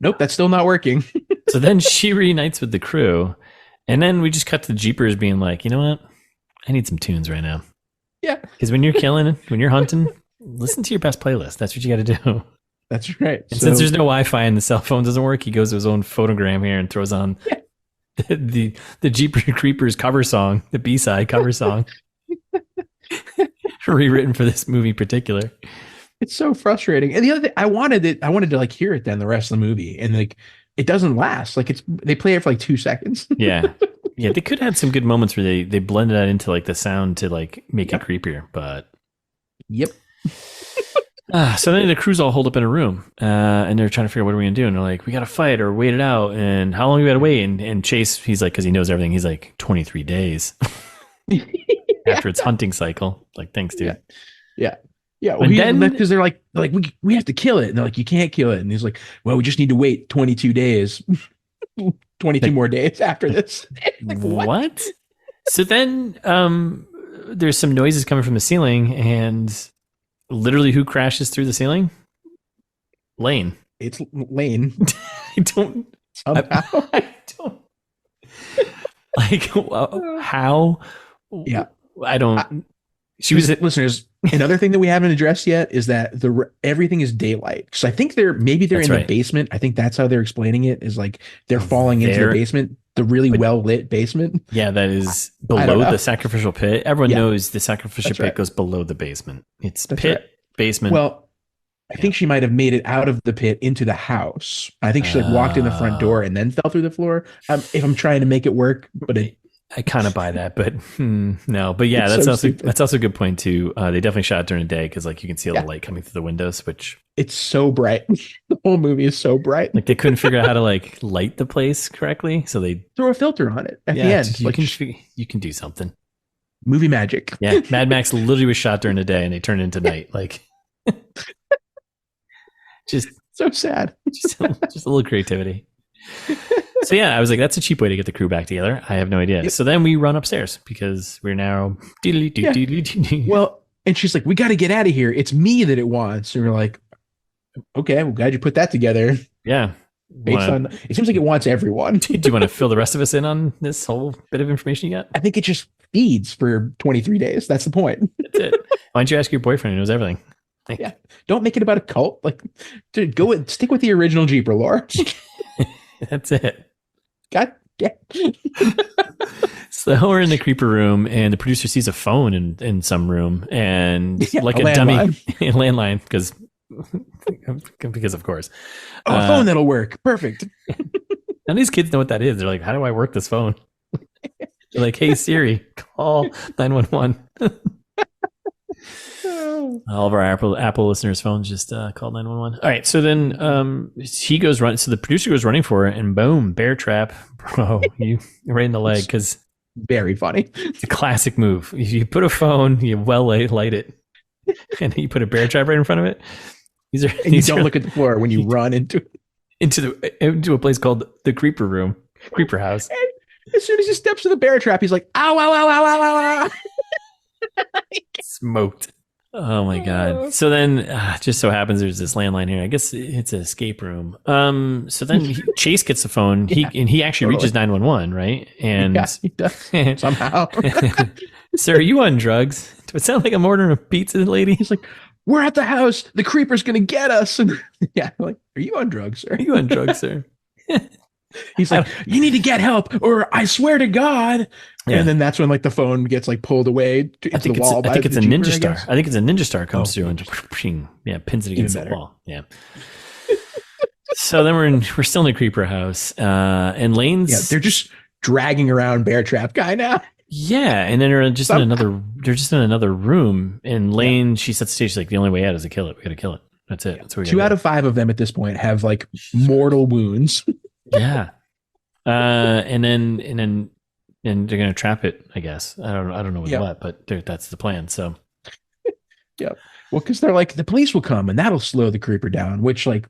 Speaker 1: Nope, that's still not working.
Speaker 2: So then she reunites with the crew. And then we just cut to the Jeepers being like, you know what? I need some tunes right now.
Speaker 1: Yeah.
Speaker 2: Because when you're killing, when you're hunting, listen to your best playlist. That's what you got to do.
Speaker 1: That's right.
Speaker 2: And since there's no Wi-Fi and the cell phone doesn't work, he goes to his own phonogram here and throws on the Jeepers Creepers cover song, the B-side cover song, rewritten for this movie in particular.
Speaker 1: It's so frustrating. And the other thing, I wanted to like hear it then the rest of the movie, and like it doesn't last. Like they play it for like 2 seconds.
Speaker 2: Yeah. They could have had some good moments where they blended that into like the sound to like make it creepier, but
Speaker 1: yep.
Speaker 2: So then the crew's all holed up in a room, and they're trying to figure out what are we gonna do, and they're like, we gotta fight or wait it out, and how long we gotta wait, and Chase, he's like, because he knows everything, he's like 23 days after its hunting cycle. Like, thanks, dude.
Speaker 1: Yeah. Well, because they're like we have to kill it, and they're like, you can't kill it, and he's like, well, we just need to wait 22 days, 22 more days after this. Like, what?
Speaker 2: So then there's some noises coming from the ceiling, and literally who crashes through the ceiling? Lane.
Speaker 1: It's Lane.
Speaker 2: I don't like how.
Speaker 1: Yeah,
Speaker 2: I don't.
Speaker 1: She was listeners. Another thing that we haven't addressed yet is that everything is daylight. So I think they're in the basement. I think that's how they're explaining it, is like they're falling into the basement, the really well lit basement.
Speaker 2: Yeah, that is below the sacrificial pit. Everyone knows the sacrificial pit goes below the basement. It's basement.
Speaker 1: Well, I think she might have made it out of the pit into the house. I think she like walked in the front door and then fell through the floor. If I'm trying to make it work, but
Speaker 2: I kind of buy that, but no. But yeah, that's also a good point too. They definitely shot it during the day because like you can see all the light coming through the windows, which
Speaker 1: it's so bright. The whole movie is so bright.
Speaker 2: Like they couldn't figure out how to like light the place correctly, so they
Speaker 1: throw a filter on it at the end.
Speaker 2: You can do something.
Speaker 1: Movie magic.
Speaker 2: Yeah, Mad Max literally was shot during the day and they turned it into night. Like, just
Speaker 1: so sad.
Speaker 2: Just a little creativity. So yeah, I was like, that's a cheap way to get the crew back together. I have no idea. Yep. So then we run upstairs because we're now.
Speaker 1: Well, and she's like, we got to get out of here. It's me that it wants. And we're like, okay, well, glad you put that together.
Speaker 2: Yeah.
Speaker 1: It seems like it wants everyone.
Speaker 2: Do you want to fill the rest of us in on this whole bit of information you got?
Speaker 1: I think it just feeds for 23 days. That's the point.
Speaker 2: That's it. Why don't you ask your boyfriend who knows everything?
Speaker 1: Yeah. Don't make it about a cult. Like, dude, stick with the original Jeeper lore.
Speaker 2: That's it.
Speaker 1: God damn.
Speaker 2: So we're in the creeper room and the producer sees a phone in some room and like a dummy landline because of course.
Speaker 1: A phone that'll work. Perfect.
Speaker 2: And these kids know what that is. They're like, how do I work this phone? They're like, hey Siri, call 911. All of our Apple listeners' phones just called 911. All right, so then he goes run. So the producer goes running for it, and boom, bear trap, bro, you right in the leg because
Speaker 1: very funny.
Speaker 2: It's a classic move. If you put a phone, you light it, and then you put a bear trap right in front of it.
Speaker 1: You don't look at the floor when you run into
Speaker 2: a place called the Creeper House.
Speaker 1: And as soon as he steps to the bear trap, he's like, ow, ow, ow, ow, ow, ow, ow.
Speaker 2: Smoked. Oh my god. So then just so happens there's this landline here. I guess it's an escape room. So then Chase gets the phone. He actually reaches 911, right? And
Speaker 1: he does somehow.
Speaker 2: Sir, are you on drugs? Do it sound like I'm ordering a pizza, lady?
Speaker 1: He's like, we're at the house. The creeper's gonna get us. And like, are you on drugs, sir?
Speaker 2: Are you on drugs, sir?
Speaker 1: He's like, you need to get help, or I swear to God. Yeah. And then that's when like the phone gets like pulled away into the wall.
Speaker 2: I think it's a Ninja Star. I think it's a Ninja Star comes through and pins it against the wall. Yeah. So then we're still in the creeper house, and Lane's.
Speaker 1: They're just dragging around Bear Trap guy now.
Speaker 2: Yeah, and then they're just in another room, and Lane she sets the stage. She's like, the only way out is to kill it. We got to kill it. That's it. That's what
Speaker 1: 2 out of 5 of them at this point have like mortal wounds.
Speaker 2: Yeah. And then they're gonna trap it, I guess. I don't know what, but that's the plan. So
Speaker 1: yeah. Well, because they're like, the police will come and that'll slow the creeper down, which like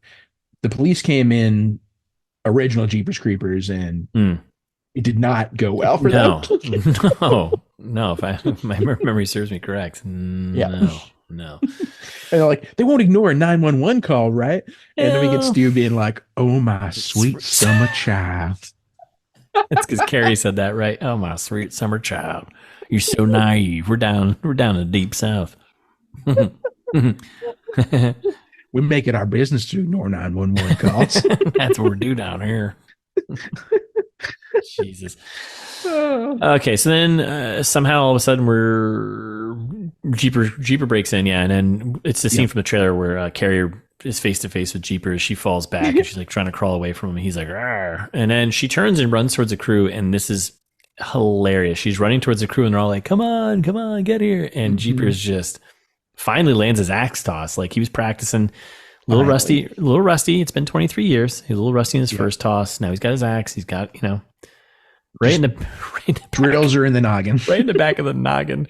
Speaker 1: the police came in original Jeepers Creepers and it did not go well for them.
Speaker 2: No. If my memory serves me correct. No.
Speaker 1: And they're like, they won't ignore a 911 call, right? And then we get Stu being like, oh, my sweet summer child.
Speaker 2: It's because Carrie said that, right? Oh, my sweet summer child. You're so naive. We're down in the deep south.
Speaker 1: We make it our business to ignore 911 calls.
Speaker 2: That's what we do down here. Jesus. Okay, so then somehow all of a sudden Jeeper breaks in, and then it's the scene from the trailer where Carrie is face to face with Jeepers. She falls back and she's like trying to crawl away from him. He's like, "Arr." And then she turns and runs towards the crew, and this is hilarious. She's running towards the crew, and they're all like, come on, get here. And Jeepers just finally lands his axe toss. Like he was practicing. A little rusty. It's been 23 years. He's a little rusty in his first toss. Now he's got his axe. He's got, right in the
Speaker 1: drills her in the noggin.
Speaker 2: Right in the back of the noggin.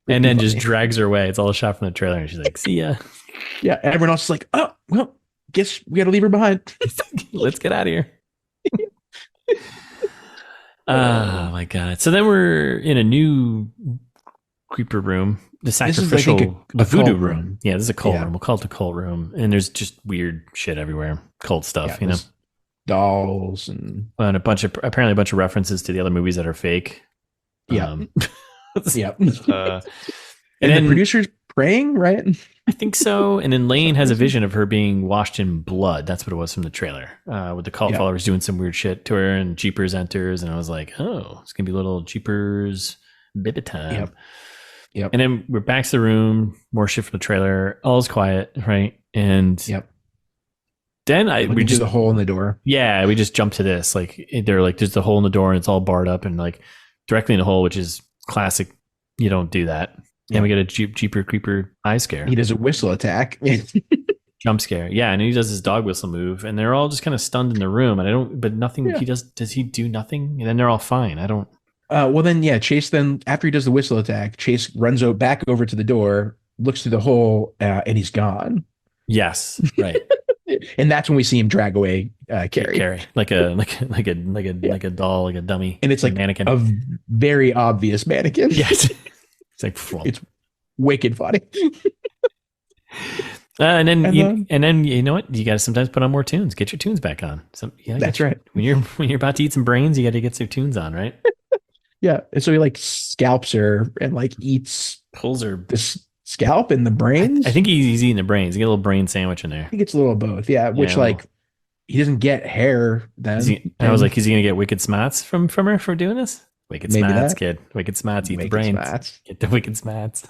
Speaker 2: And then just drags her away. It's all a shot from the trailer. And she's like, see ya.
Speaker 1: Yeah. Everyone else is like, oh, well, guess we got to leave her behind.
Speaker 2: Let's get out of here. Oh my God. So then we're in a new creeper room. The sacrificial, the voodoo room. Yeah, this is a cult room. We'll call it the cult room. And there's just weird shit everywhere. Cult stuff,
Speaker 1: dolls and
Speaker 2: apparently a bunch of references to the other movies that are fake.
Speaker 1: Yeah.
Speaker 2: Yeah.
Speaker 1: And then the producer's praying, right?
Speaker 2: I think so. And then Lane has a vision of her being washed in blood. That's what it was from the trailer. With the cult followers doing some weird shit to her, and Jeepers enters, and I was like, oh, it's gonna be a little Jeepers baby time. Yep. And then we're back to the room, more shit from the trailer. All's quiet, right? And then we just
Speaker 1: the hole in the door.
Speaker 2: Yeah, we just jump to this. Like they're like, there's the hole in the door, and it's all barred up, and like directly in the hole, which is classic. You don't do that. And we get a Jeeper Creeper eye scare.
Speaker 1: He does a whistle attack.
Speaker 2: Jump scare. Yeah, and he does his dog whistle move, and they're all just kind of stunned in the room. And but nothing. He does he do nothing? And then they're all fine. I don't.
Speaker 1: Well, then, Chase, then after he does the whistle attack, Chase runs back over to the door, looks through the hole, and he's gone.
Speaker 2: Yes, right.
Speaker 1: And that's when we see him drag away Carrie,
Speaker 2: like a doll, like a dummy,
Speaker 1: and it's like
Speaker 2: mannequin,
Speaker 1: a very obvious mannequin.
Speaker 2: Yes, it's like
Speaker 1: it's wicked funny.
Speaker 2: And then you know what? You got to sometimes put on more tunes. Get your tunes back on.
Speaker 1: That's right.
Speaker 2: When you're about to eat some brains, you got to get some tunes on, right?
Speaker 1: Yeah, and so he like scalps her and like
Speaker 2: pulls her
Speaker 1: this scalp and the brains.
Speaker 2: I think he's eating the brains. He get a little brain sandwich in there.
Speaker 1: I think it's a little of both. Yeah, which like he doesn't get hair then.
Speaker 2: I was like, is he gonna get wicked smarts from her for doing this? Wicked smarts, kid. Wicked smarts, eat the brains. Get the wicked smarts.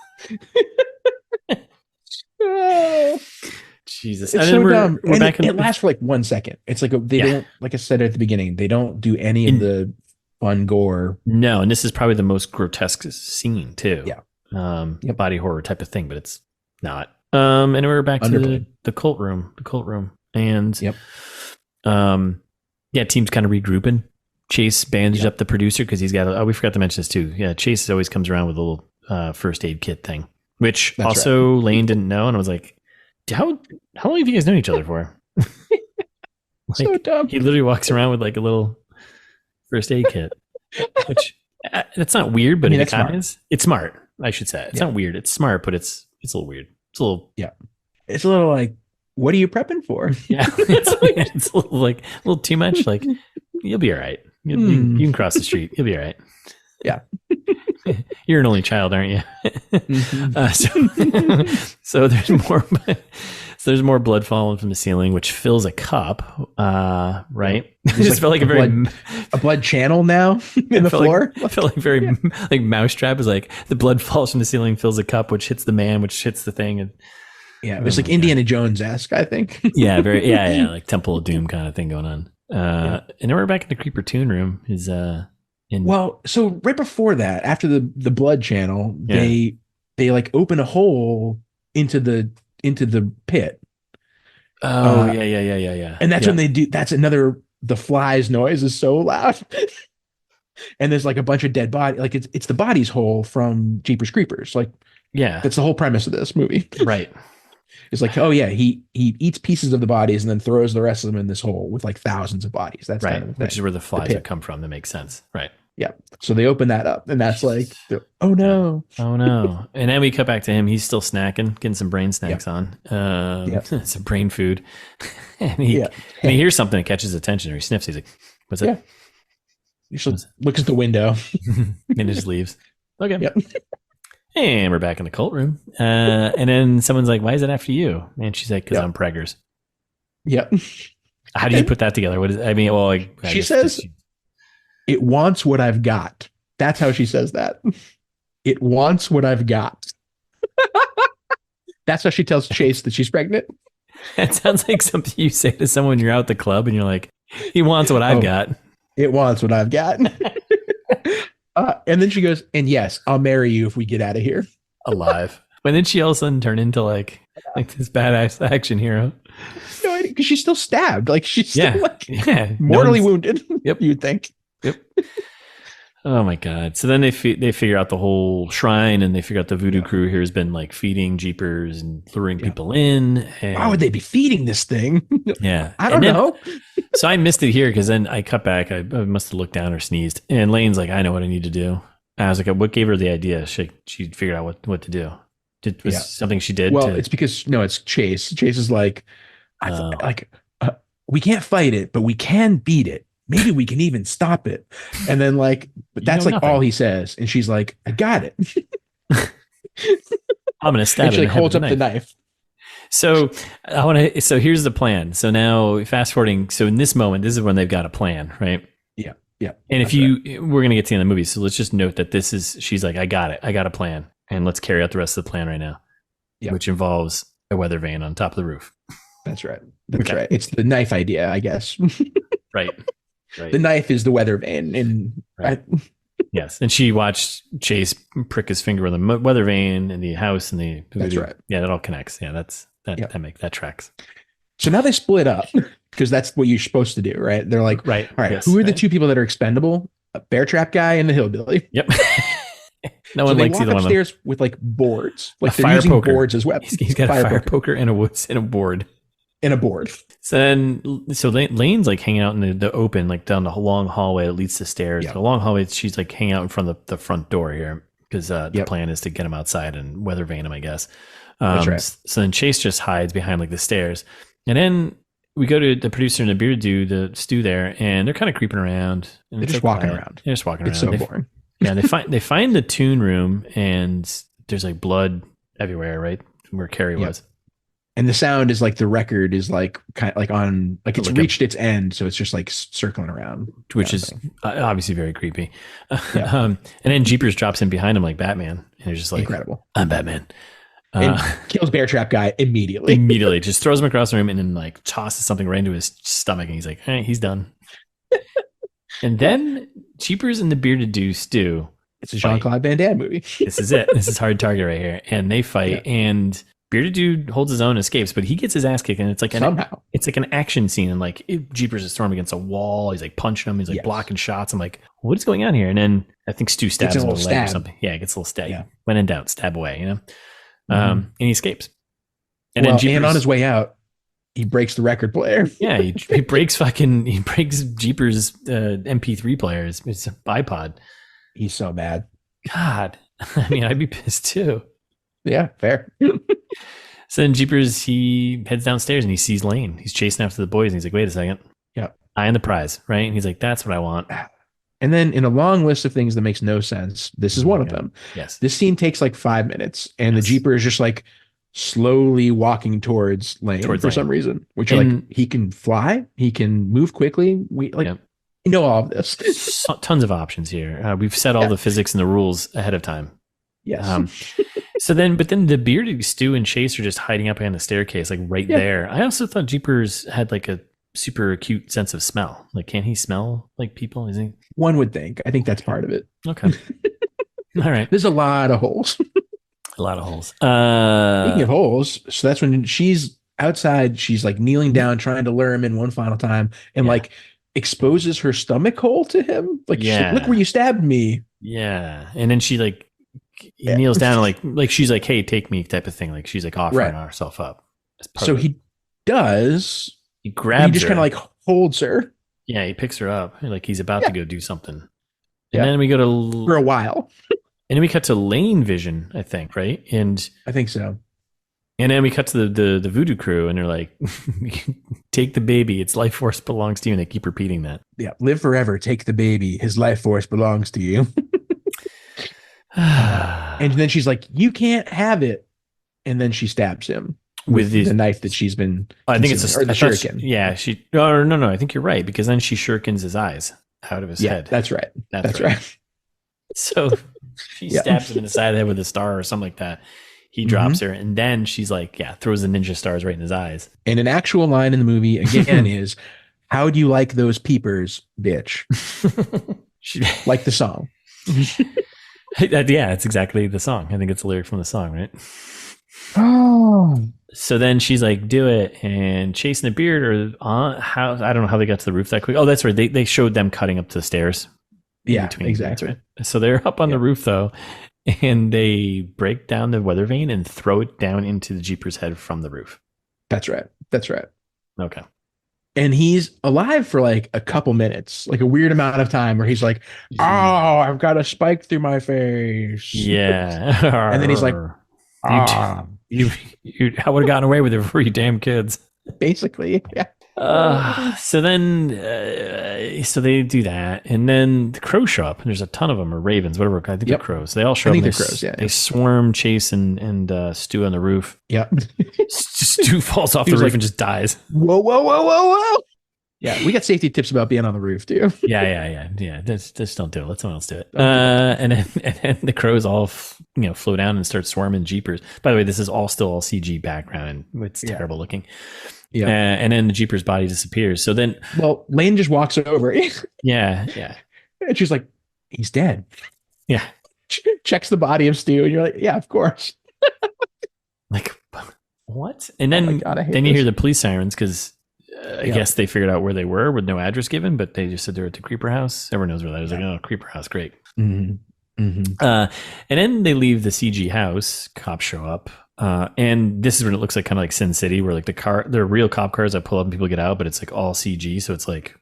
Speaker 2: Jesus,
Speaker 1: it's so dumb. We're back it lasts for like 1 second. It's like they don't, like I said at the beginning, they don't do any of the fun gore.
Speaker 2: No, and this is probably the most grotesque scene too.
Speaker 1: Yeah.
Speaker 2: Body horror type of thing, but it's not. And we're back to the cult room. And team's kind of regrouping. Chase bandaged up the producer because he's got we forgot to mention this too. Yeah, Chase always comes around with a little first aid kit thing, which Lane didn't know, and I was like, how long have you guys known each other for?
Speaker 1: So dumb.
Speaker 2: He literally walks around with like a little first aid kit, which that's not weird, but it kind of is. It's smart, I should say. It's not weird. It's smart, but it's a little weird. It's a little
Speaker 1: It's a little like, what are you prepping for?
Speaker 2: Yeah, it's a little too much. Like, you'll be all right. You can cross the street. You'll be all right.
Speaker 1: Yeah.
Speaker 2: You're an only child, aren't you? So there's more. So there's more blood falling from the ceiling, which fills a cup. Right? It just felt like
Speaker 1: a blood channel now in the floor.
Speaker 2: I felt like very like Mousetrap is like the blood falls from the ceiling, fills a cup, which hits the man, which hits the thing, and
Speaker 1: it was like Indiana Jones-esque, I think.
Speaker 2: Yeah, like Temple of Doom kind of thing going on. And then we're back in the Creeper Toon room. So
Speaker 1: right before that, after the blood channel, they like open a hole into the pit.
Speaker 2: Oh, yeah.
Speaker 1: And that's when they do. That's the flies noise is so loud. And there's like a bunch of dead body. Like it's the bodies hole from Jeepers Creepers. Like, that's the whole premise of this movie.
Speaker 2: Right.
Speaker 1: It's like, he eats pieces of the bodies and then throws the rest of them in this hole with like thousands of bodies. That's
Speaker 2: right.
Speaker 1: Kind of the thing.
Speaker 2: Which is where the flies would come from. That makes sense. Right.
Speaker 1: Yeah. So they open that up, and that's like, oh no.
Speaker 2: And then we cut back to him. He's still snacking, getting some brain snacks on. Some brain food. and he hears something that catches his attention, or he sniffs. He's like, what's that?
Speaker 1: She looks at the window.
Speaker 2: And just leaves. Okay.
Speaker 1: Yep.
Speaker 2: And we're back in the cult room. And then someone's like, why is it after you? And she's like, because I'm preggers.
Speaker 1: Yep.
Speaker 2: How do you put that together? What is, I mean, well,
Speaker 1: she says, it wants what I've got. That's how she says that. It wants what I've got. That's how she tells Chase that she's pregnant.
Speaker 2: That sounds like something you say to someone you're out at the club and you're like, he wants what I've got.
Speaker 1: It wants what I've got. And then she goes, and yes, I'll marry you if we get out of here.
Speaker 2: Alive. But then she all of a sudden turned into like this badass action hero.
Speaker 1: No, because she's still stabbed. Like she's still mortally wounded.
Speaker 2: Yep.
Speaker 1: You'd think.
Speaker 2: Yep. Oh my God. So then they figure out the whole shrine, and they figure out the voodoo crew here has been like feeding Jeepers and luring people in. And
Speaker 1: why would they be feeding this thing?
Speaker 2: Yeah.
Speaker 1: I don't know.
Speaker 2: So I missed it here because then I cut back. I must have looked down or sneezed. And Lane's like, I know what I need to do. And I was like, what gave her the idea? She figured out what to do. Was something she did?
Speaker 1: Well, it's because, no, it's Chase. Chase is like, we can't fight it, but we can beat it. Maybe we can even stop it. And then but that's like all he says. And she's like, I got it.
Speaker 2: I'm going to stab it.
Speaker 1: She holds up the knife.
Speaker 2: So so here's the plan. So now fast forwarding. So in this moment, this is when they've got a plan, right?
Speaker 1: Yeah. Yeah.
Speaker 2: And we're going to get to the end of the movie. So let's just note that she's like, I got it. I got a plan. And let's carry out the rest of the plan right now. Yeah. Which involves a weather vane on top of the roof.
Speaker 1: That's right. That's right. It's the knife idea, I guess.
Speaker 2: Right.
Speaker 1: The knife is the weather vane. And
Speaker 2: yes. And she watched Chase prick his finger with a weather vane in the house and the.
Speaker 1: That's right.
Speaker 2: Yeah, that all connects. Yeah, that tracks.
Speaker 1: So now they split up because that's what you're supposed to do, right? They're like,
Speaker 2: right.
Speaker 1: All right. Yes, who are the two people that are expendable? A bear trap guy and the hillbilly.
Speaker 2: Yep. No one likes either one of them.
Speaker 1: Upstairs with like boards, like they're
Speaker 2: fire
Speaker 1: using
Speaker 2: poker.
Speaker 1: boards as weapons.
Speaker 2: He's got a fire poker and a board.
Speaker 1: In a board.
Speaker 2: So Lane's like hanging out in the open, like down the long hallway that leads to stairs. Yeah. The long hallway, she's like hanging out in front of the front door here because the plan is to get him outside and weather vane him, I guess.
Speaker 1: That's right.
Speaker 2: So then Chase just hides behind like the stairs, and then we go to the producer and the bearded dude, the Stu there, and they're kind of creeping around. And
Speaker 1: they're just walking around.
Speaker 2: They're just walking around.
Speaker 1: It's so boring.
Speaker 2: Yeah, they find the tune room, and there's like blood everywhere, right where Carrie was.
Speaker 1: And the sound is like the record is like kind of like on like it's reached its end, so it's just like circling around,
Speaker 2: which is obviously very creepy. And then Jeepers drops in behind him like Batman, and he's just like,
Speaker 1: incredible.
Speaker 2: I'm Batman.
Speaker 1: And kills Bear Trap guy immediately.
Speaker 2: Just throws him across the room and then like tosses something right into his stomach, and he's like, all right, he's done. And then Jeepers and the bearded dude Stu.
Speaker 1: It's a Jean-Claude Van Damme movie.
Speaker 2: This is it. This is Hard Target right here, and they fight and. Bearded dude holds his own, escapes, but he gets his ass kicked, and it's like an action scene, and like Jeepers is throwing against a wall. He's like punching him. He's like blocking shots. I'm like, what is going on here? And then I think Stu stabs him in the leg or something. Yeah, it gets a little stab. Yeah. When in doubt, stab away. And he escapes. And then Jeepers,
Speaker 1: and on his way out, he breaks the record player.
Speaker 2: Yeah, he breaks Jeepers' MP3 player. It's an iPod.
Speaker 1: He's so mad.
Speaker 2: God, I mean, I'd be pissed too.
Speaker 1: Yeah, fair.
Speaker 2: So then Jeepers, he heads downstairs and he sees Lane. He's chasing after the boys and he's like, wait a second.
Speaker 1: Yeah.
Speaker 2: I am the prize, right? And he's like, that's what I want.
Speaker 1: And then in a long list of things that makes no sense, this is one of them.
Speaker 2: Yes.
Speaker 1: This scene takes like 5 minutes and the Jeeper is just like slowly walking towards Lane for some reason, which like he can fly, he can move quickly. We know all of this.
Speaker 2: Tons of options here. We've set all the physics and the rules ahead of time.
Speaker 1: Yes.
Speaker 2: But then the bearded Stu and Chase are just hiding up behind the staircase, like right there. I also thought Jeepers had like a super acute sense of smell. Like, can he smell like people? Is he?
Speaker 1: One would think. I think that's part of it.
Speaker 2: Okay. All right.
Speaker 1: There's a lot of holes.
Speaker 2: A lot of holes.
Speaker 1: Speaking of holes, so that's when she's outside. She's like kneeling down, trying to lure him in one final time, and like exposes her stomach hole to him. Like, look where you stabbed me.
Speaker 2: Yeah, and then she like. He kneels down and like she's like, hey, take me type of thing. Like she's like offering herself up.
Speaker 1: So he does.
Speaker 2: He grabs her.
Speaker 1: He just kind of like holds her.
Speaker 2: Yeah, he picks her up. Like he's about to go do something. And then we go to...
Speaker 1: For a while.
Speaker 2: And then we cut to Lane vision, I think, right? And
Speaker 1: I think so.
Speaker 2: And then we cut to the voodoo crew, and they're like, take the baby. Its life force belongs to you. And they keep repeating that.
Speaker 1: Yeah. Live forever. Take the baby. His life force belongs to you. And then she's like, you can't have it. And then she stabs him with the knife that she's been.
Speaker 2: I think it's
Speaker 1: the shuriken.
Speaker 2: No. I think you're right, because then she shurikens his eyes out of his head.
Speaker 1: That's right. That's right.
Speaker 2: So she stabs him in the side of the head with a star or something like that. He drops her, and then she's like, throws the ninja stars right in his eyes. And
Speaker 1: an actual line in the movie again is, "How do you like those peepers, bitch?" Like the song.
Speaker 2: Yeah, it's exactly the song. I think it's a lyric from the song, right?
Speaker 1: Oh.
Speaker 2: So then she's like, do it. And Chase and the Beard are on how, I don't know how they got to the roof that quick. Oh, that's right. They showed them cutting up to the stairs.
Speaker 1: Yeah, exactly.
Speaker 2: Right? So they're up on the roof though, and they break down the weather vane and throw it down into the Jeeper's head from the roof.
Speaker 1: That's right.
Speaker 2: Okay.
Speaker 1: And he's alive for like a couple minutes, like a weird amount of time where he's like, oh, I've got a spike through my face.
Speaker 2: Yeah.
Speaker 1: And then he's like,
Speaker 2: you I would have gotten away with it for you damn kids.
Speaker 1: Basically. Yeah.
Speaker 2: So they do that, and then the crows show up, and there's a ton of them, or ravens, whatever. I think they're crows. They all show up.
Speaker 1: They're crows. Yeah,
Speaker 2: they swarm Chase and Stu on the roof.
Speaker 1: Yeah.
Speaker 2: Stu falls off the roof and just dies.
Speaker 1: Whoa. Yeah, we got safety tips about being on the roof, too.
Speaker 2: Yeah. Just don't do it. Let someone else do it. And then the crows all flow down and start swarming Jeepers. By the way, this is still all CG background, and it's terrible looking. Yeah, and then the Jeeper's body disappears. So then,
Speaker 1: Lane just walks over.
Speaker 2: yeah,
Speaker 1: and she's like, "He's dead."
Speaker 2: Yeah,
Speaker 1: checks the body of Stu, and you're like, "Yeah, of course."
Speaker 2: Like, what? And then, then you hear the police sirens because I guess they figured out where they were with no address given, but they just said they're at the Creeper House. Everyone knows where that is. Like, oh, Creeper House, great.
Speaker 1: Mm-hmm. Mm-hmm.
Speaker 2: And then they leave the CG house. Cops show up. And this is when it looks like kind of like Sin City, where like the real cop cars that pull up and people get out, but it's like all CG. So it's like,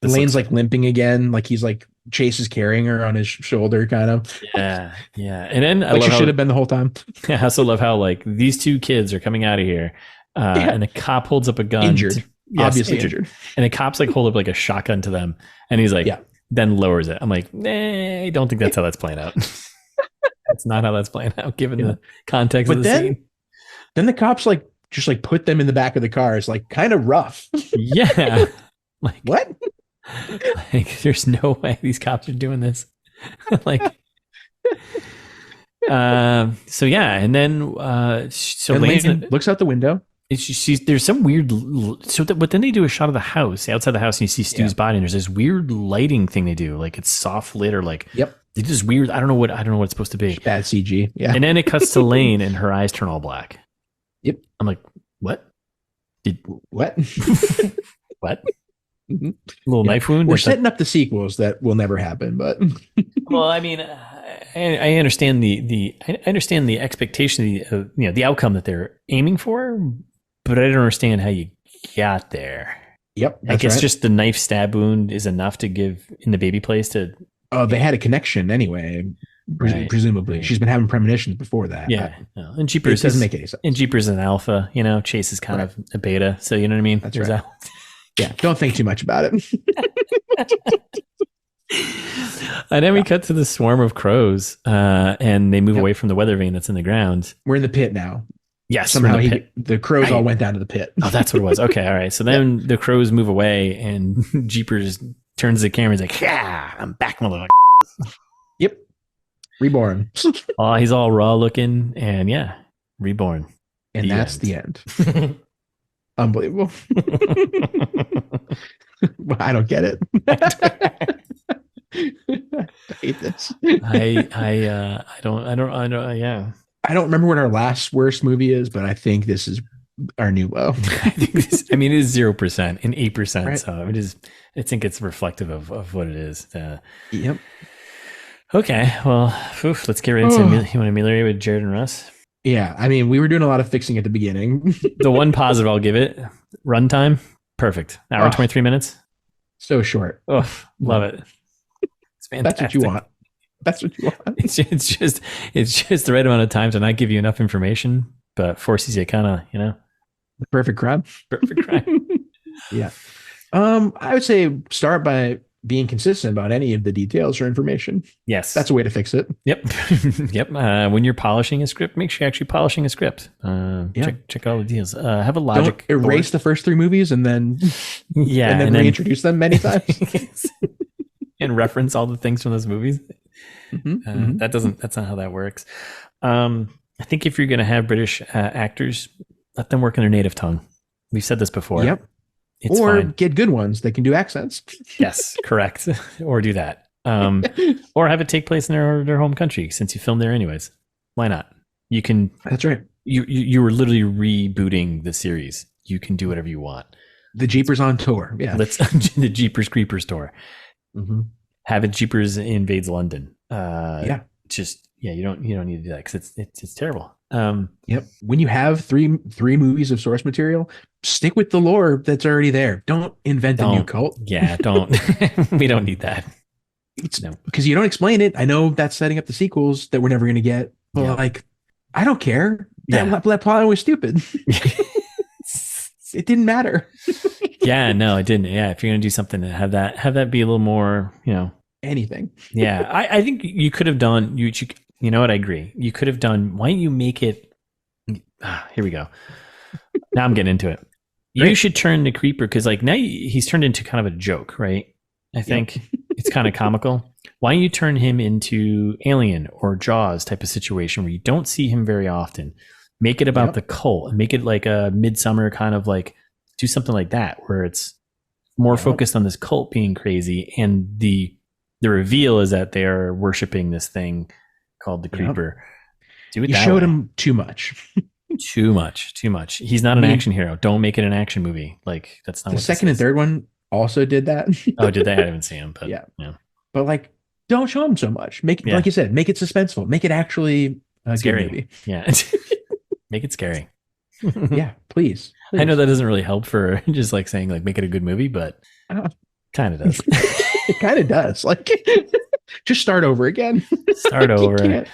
Speaker 1: Lane's like limping again. Like he's like Chase is carrying her on his shoulder kind of.
Speaker 2: Yeah. And then I
Speaker 1: love she should have been the whole time.
Speaker 2: I also love how like these two kids are coming out of here. And the cop holds up a gun.
Speaker 1: Obviously injured.
Speaker 2: And the cops like hold up like a shotgun to them. And he's like, then lowers it. I'm like, I don't think that's how that's playing out. That's not how that's playing out, given the context of the scene.
Speaker 1: Then the cops like just like put them in the back of the car. It's like kind of rough.
Speaker 2: Yeah. Like
Speaker 1: what?
Speaker 2: Like there's no way these cops are doing this. Like so yeah, and then
Speaker 1: Lane looks out the window.
Speaker 2: There's some weird but then they do a shot of the house, outside the house, and you see Stu's body, and there's this weird lighting thing they do, like it's soft lit or like they do this weird, I don't know what it's supposed to be.
Speaker 1: Just bad CG. Yeah.
Speaker 2: And then it cuts to Lane and her eyes turn all black.
Speaker 1: Yep.
Speaker 2: I'm like, what?
Speaker 1: What?
Speaker 2: What? Mm-hmm. Little knife wound.
Speaker 1: We're setting up the sequels that will never happen, but
Speaker 2: well, I mean, I understand I understand the expectation of the outcome that they're aiming for, but I don't understand how you got there.
Speaker 1: Yep.
Speaker 2: I guess just the knife stab wound is enough to give in the baby place to.
Speaker 1: Oh, they had a connection anyway. Presumably, she's been having premonitions before that.
Speaker 2: Yeah, and Jeepers
Speaker 1: doesn't make any sense.
Speaker 2: And Jeepers is an alpha. Chase is kind of a beta. So you know what I mean?
Speaker 1: That's right. Yeah, don't think too much about it.
Speaker 2: And then we cut to the swarm of crows, and they move away from the weather vane that's in the ground.
Speaker 1: We're in the pit now.
Speaker 2: Yes,
Speaker 1: somehow the crows all went down to the pit.
Speaker 2: Oh, that's what it was. Okay, all right. So then the crows move away, and Jeepers turns to the camera. He's like, "Yeah, I'm back, motherfucker."
Speaker 1: Yep, Reborn.
Speaker 2: Oh, he's all raw looking, and Reborn.
Speaker 1: And that's the end. Unbelievable. I don't get it. I hate this.
Speaker 2: I don't. Yeah.
Speaker 1: I don't remember what our last worst movie is, but I think this is our new low.
Speaker 2: It is 0% and 8%. Right. So it is. I think it's reflective of what it is.
Speaker 1: Yep.
Speaker 2: Okay. Well, let's get right into. You want to ameliorate with Jared and Russ?
Speaker 1: Yeah. I mean, we were doing a lot of fixing at the beginning.
Speaker 2: The one positive I'll give it: runtime, perfect. Hour and 23 minutes.
Speaker 1: So short.
Speaker 2: Oh, love it. It's fantastic.
Speaker 1: That's what you want. That's what you want.
Speaker 2: It's just the right amount of time to not give you enough information, but forces you kind of,
Speaker 1: the perfect crime.
Speaker 2: Perfect crime.
Speaker 1: Yeah. I would say start by being consistent about any of the details or information.
Speaker 2: Yes.
Speaker 1: That's a way to fix it.
Speaker 2: Yep. Yep. When you're polishing a script, make sure you're actually polishing a script. Check all the deals. Have a logic.
Speaker 1: Don't erase the first 3 movies and then and then reintroduce them many times.
Speaker 2: And reference all the things from those movies. That's not how that works. I think if you're going to have British actors, let them work in their native tongue. We've said this before.
Speaker 1: Yep. Or get good ones that can do accents.
Speaker 2: Yes, correct. Or do that. Or have it take place in their home country since you filmed there anyways. Why not? You can.
Speaker 1: That's right.
Speaker 2: You were literally rebooting the series. You can do whatever you want.
Speaker 1: The Jeepers on tour. Yeah.
Speaker 2: The Jeepers Creepers tour.
Speaker 1: Mm-hmm.
Speaker 2: Have it Jeepers invades London. You don't need to do that because it's terrible.
Speaker 1: Yep. When you have three movies of source material, stick with the lore that's already there. Don't invent a new cult.
Speaker 2: Yeah, don't. We don't need that.
Speaker 1: Because you don't explain it. I know that's setting up the sequels that we're never going to get. But I don't care. That plot was stupid. It didn't matter.
Speaker 2: Yeah, no, it didn't. Yeah, if you're going to do something, have that be a little more,
Speaker 1: anything.
Speaker 2: Yeah, I think you could have done. You know what? I agree. You could have done. Why don't you make it? Here we go. Now I'm getting into it. You should turn the creeper because now he's turned into kind of a joke, right? I think it's kind of comical. Why don't you turn him into Alien or Jaws type of situation where you don't see him very often? Make it about the cult and make it like a Midsummer kind of do something like that where it's more focused on this cult being crazy and the reveal is that they are worshiping this thing called the creeper. Do it. You showed
Speaker 1: him too much.
Speaker 2: Too much. He's not an action hero. Don't make it an action movie. That's not
Speaker 1: the second and third one also did that.
Speaker 2: Oh, did they? I haven't seen him, but yeah.
Speaker 1: But don't show him so much. Make like you said, make it suspenseful. Make it actually a
Speaker 2: scary
Speaker 1: good movie.
Speaker 2: Yeah. Make it scary.
Speaker 1: Yeah, please.
Speaker 2: I know that doesn't really help for just saying make it a good movie, but kind of does.
Speaker 1: It kind of does. Just start over again.
Speaker 2: Start over.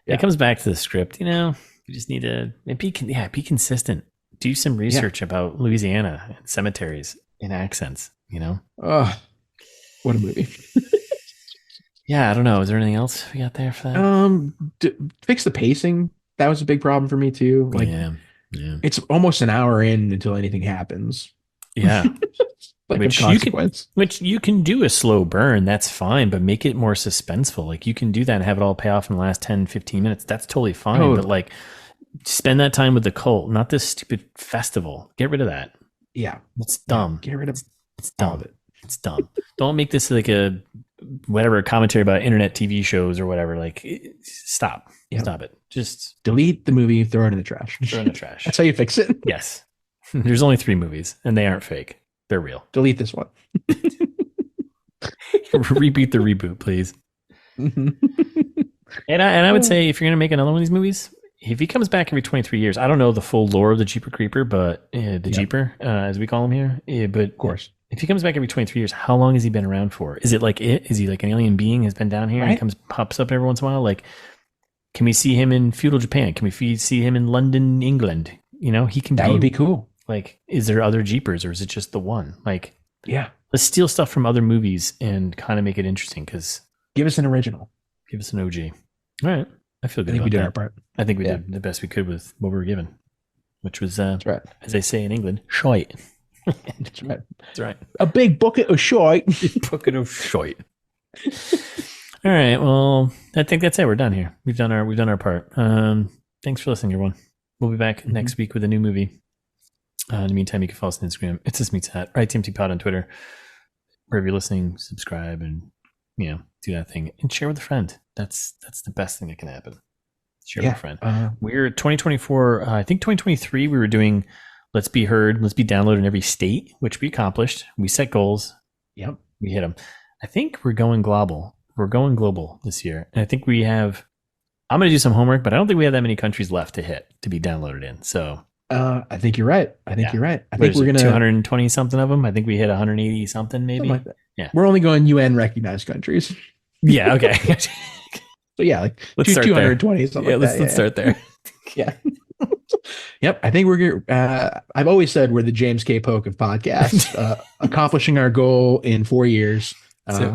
Speaker 2: It comes back to the script. You just need to be consistent. Do some research about Louisiana and cemeteries and accents.
Speaker 1: Oh, what a movie.
Speaker 2: Yeah, I don't know. Is there anything else we got there for that?
Speaker 1: Fix the pacing. That was a big problem for me too. It's almost an hour in until anything happens.
Speaker 2: Yeah. Which you can do a slow burn. That's fine, but make it more suspenseful. You can do that and have it all pay off in the last 10, 15 minutes. That's totally fine. But spend that time with the cult, not this stupid festival. Get rid of that.
Speaker 1: Yeah.
Speaker 2: It's dumb.
Speaker 1: Get rid of
Speaker 2: it's dumb. It's dumb. Don't make this a commentary about internet TV shows or whatever. Stop. Yeah. Stop it. Just
Speaker 1: delete the movie, throw it in the trash. That's how you fix it.
Speaker 2: Yes. There's only 3 movies and they aren't fake. They're real.
Speaker 1: Delete this one.
Speaker 2: Repeat the reboot, please. And I would say if you're going to make another one of these movies, if he comes back every 23 years, I don't know the full lore of the Jeeper Creeper, but Jeeper, as we call him here. But of course, if he comes back every 23 years, how long has he been around for? Is it is he an alien being has been down here and pops up every once in a while? Can we see him in feudal Japan? Can we see him in London, England? He can.
Speaker 1: That would be cool.
Speaker 2: Is there other Jeepers or is it just the one?
Speaker 1: Let's
Speaker 2: steal stuff from other movies and kind of make it interesting. Because
Speaker 1: give us an original.
Speaker 2: Give us an OG. All right. I feel good. I think
Speaker 1: we did our part.
Speaker 2: I think we did the best we could with what we were given, which was,
Speaker 1: that's right.
Speaker 2: As they say in England, shite.
Speaker 1: That's right.
Speaker 2: That's right.
Speaker 1: A big bucket of shite.
Speaker 2: Bucket of shite. All right. Well, I think that's it. We're done here. We've done our part. Thanks for listening, everyone. We'll be back next week with a new movie. In the meantime, you can follow us on Instagram. It's This Meets That. ITMT Pod on Twitter. Wherever you're listening, subscribe and do that thing and share with a friend. That's the best thing that can happen. Share with a friend. We're 2024. I think 2023 we were doing Let's Be Heard, Let's Be Downloaded in every state, which we accomplished. We set goals.
Speaker 1: Yep,
Speaker 2: we hit them. I think we're going global. We're going global this year, and I think we have. I'm going to do some homework, but I don't think we have that many countries left to be downloaded in. So.
Speaker 1: I think you're right. I think we're gonna
Speaker 2: 220 something of them. I think we hit 180 something, maybe.
Speaker 1: Like that.
Speaker 2: Yeah,
Speaker 1: we're only going UN recognized countries.
Speaker 2: Yeah. Okay.
Speaker 1: So yeah,
Speaker 2: let's start
Speaker 1: 220 there. Something.
Speaker 2: Yeah, let's start there.
Speaker 1: Yeah. Yep. I think I've always said we're the James K. Polk of podcasts, accomplishing our goal in 4 years. Or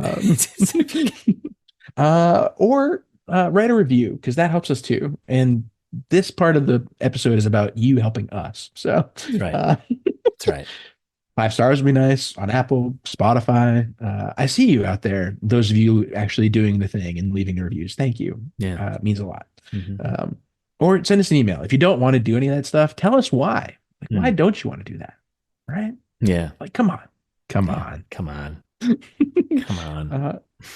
Speaker 1: write a review, because that helps us too. And this part of the episode is about you helping us. So
Speaker 2: right. That's right.
Speaker 1: 5 stars would be nice on Apple, Spotify. I see you out there. Those of you actually doing the thing and leaving reviews. Thank you.
Speaker 2: Yeah.
Speaker 1: It means a lot. Mm-hmm. Or send us an email. If you don't want to do any of that stuff, tell us why. Why don't you want to do that? Right?
Speaker 2: Yeah.
Speaker 1: Like, come on.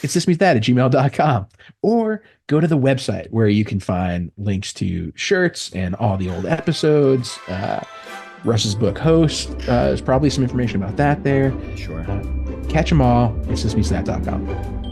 Speaker 1: It's thismeansthat@gmail.com, or go to the website where you can find links to shirts and all the old episodes. Russ's book Host. There's probably some information about that there.
Speaker 2: Sure.
Speaker 1: Catch them all. It's thismeansthat.com.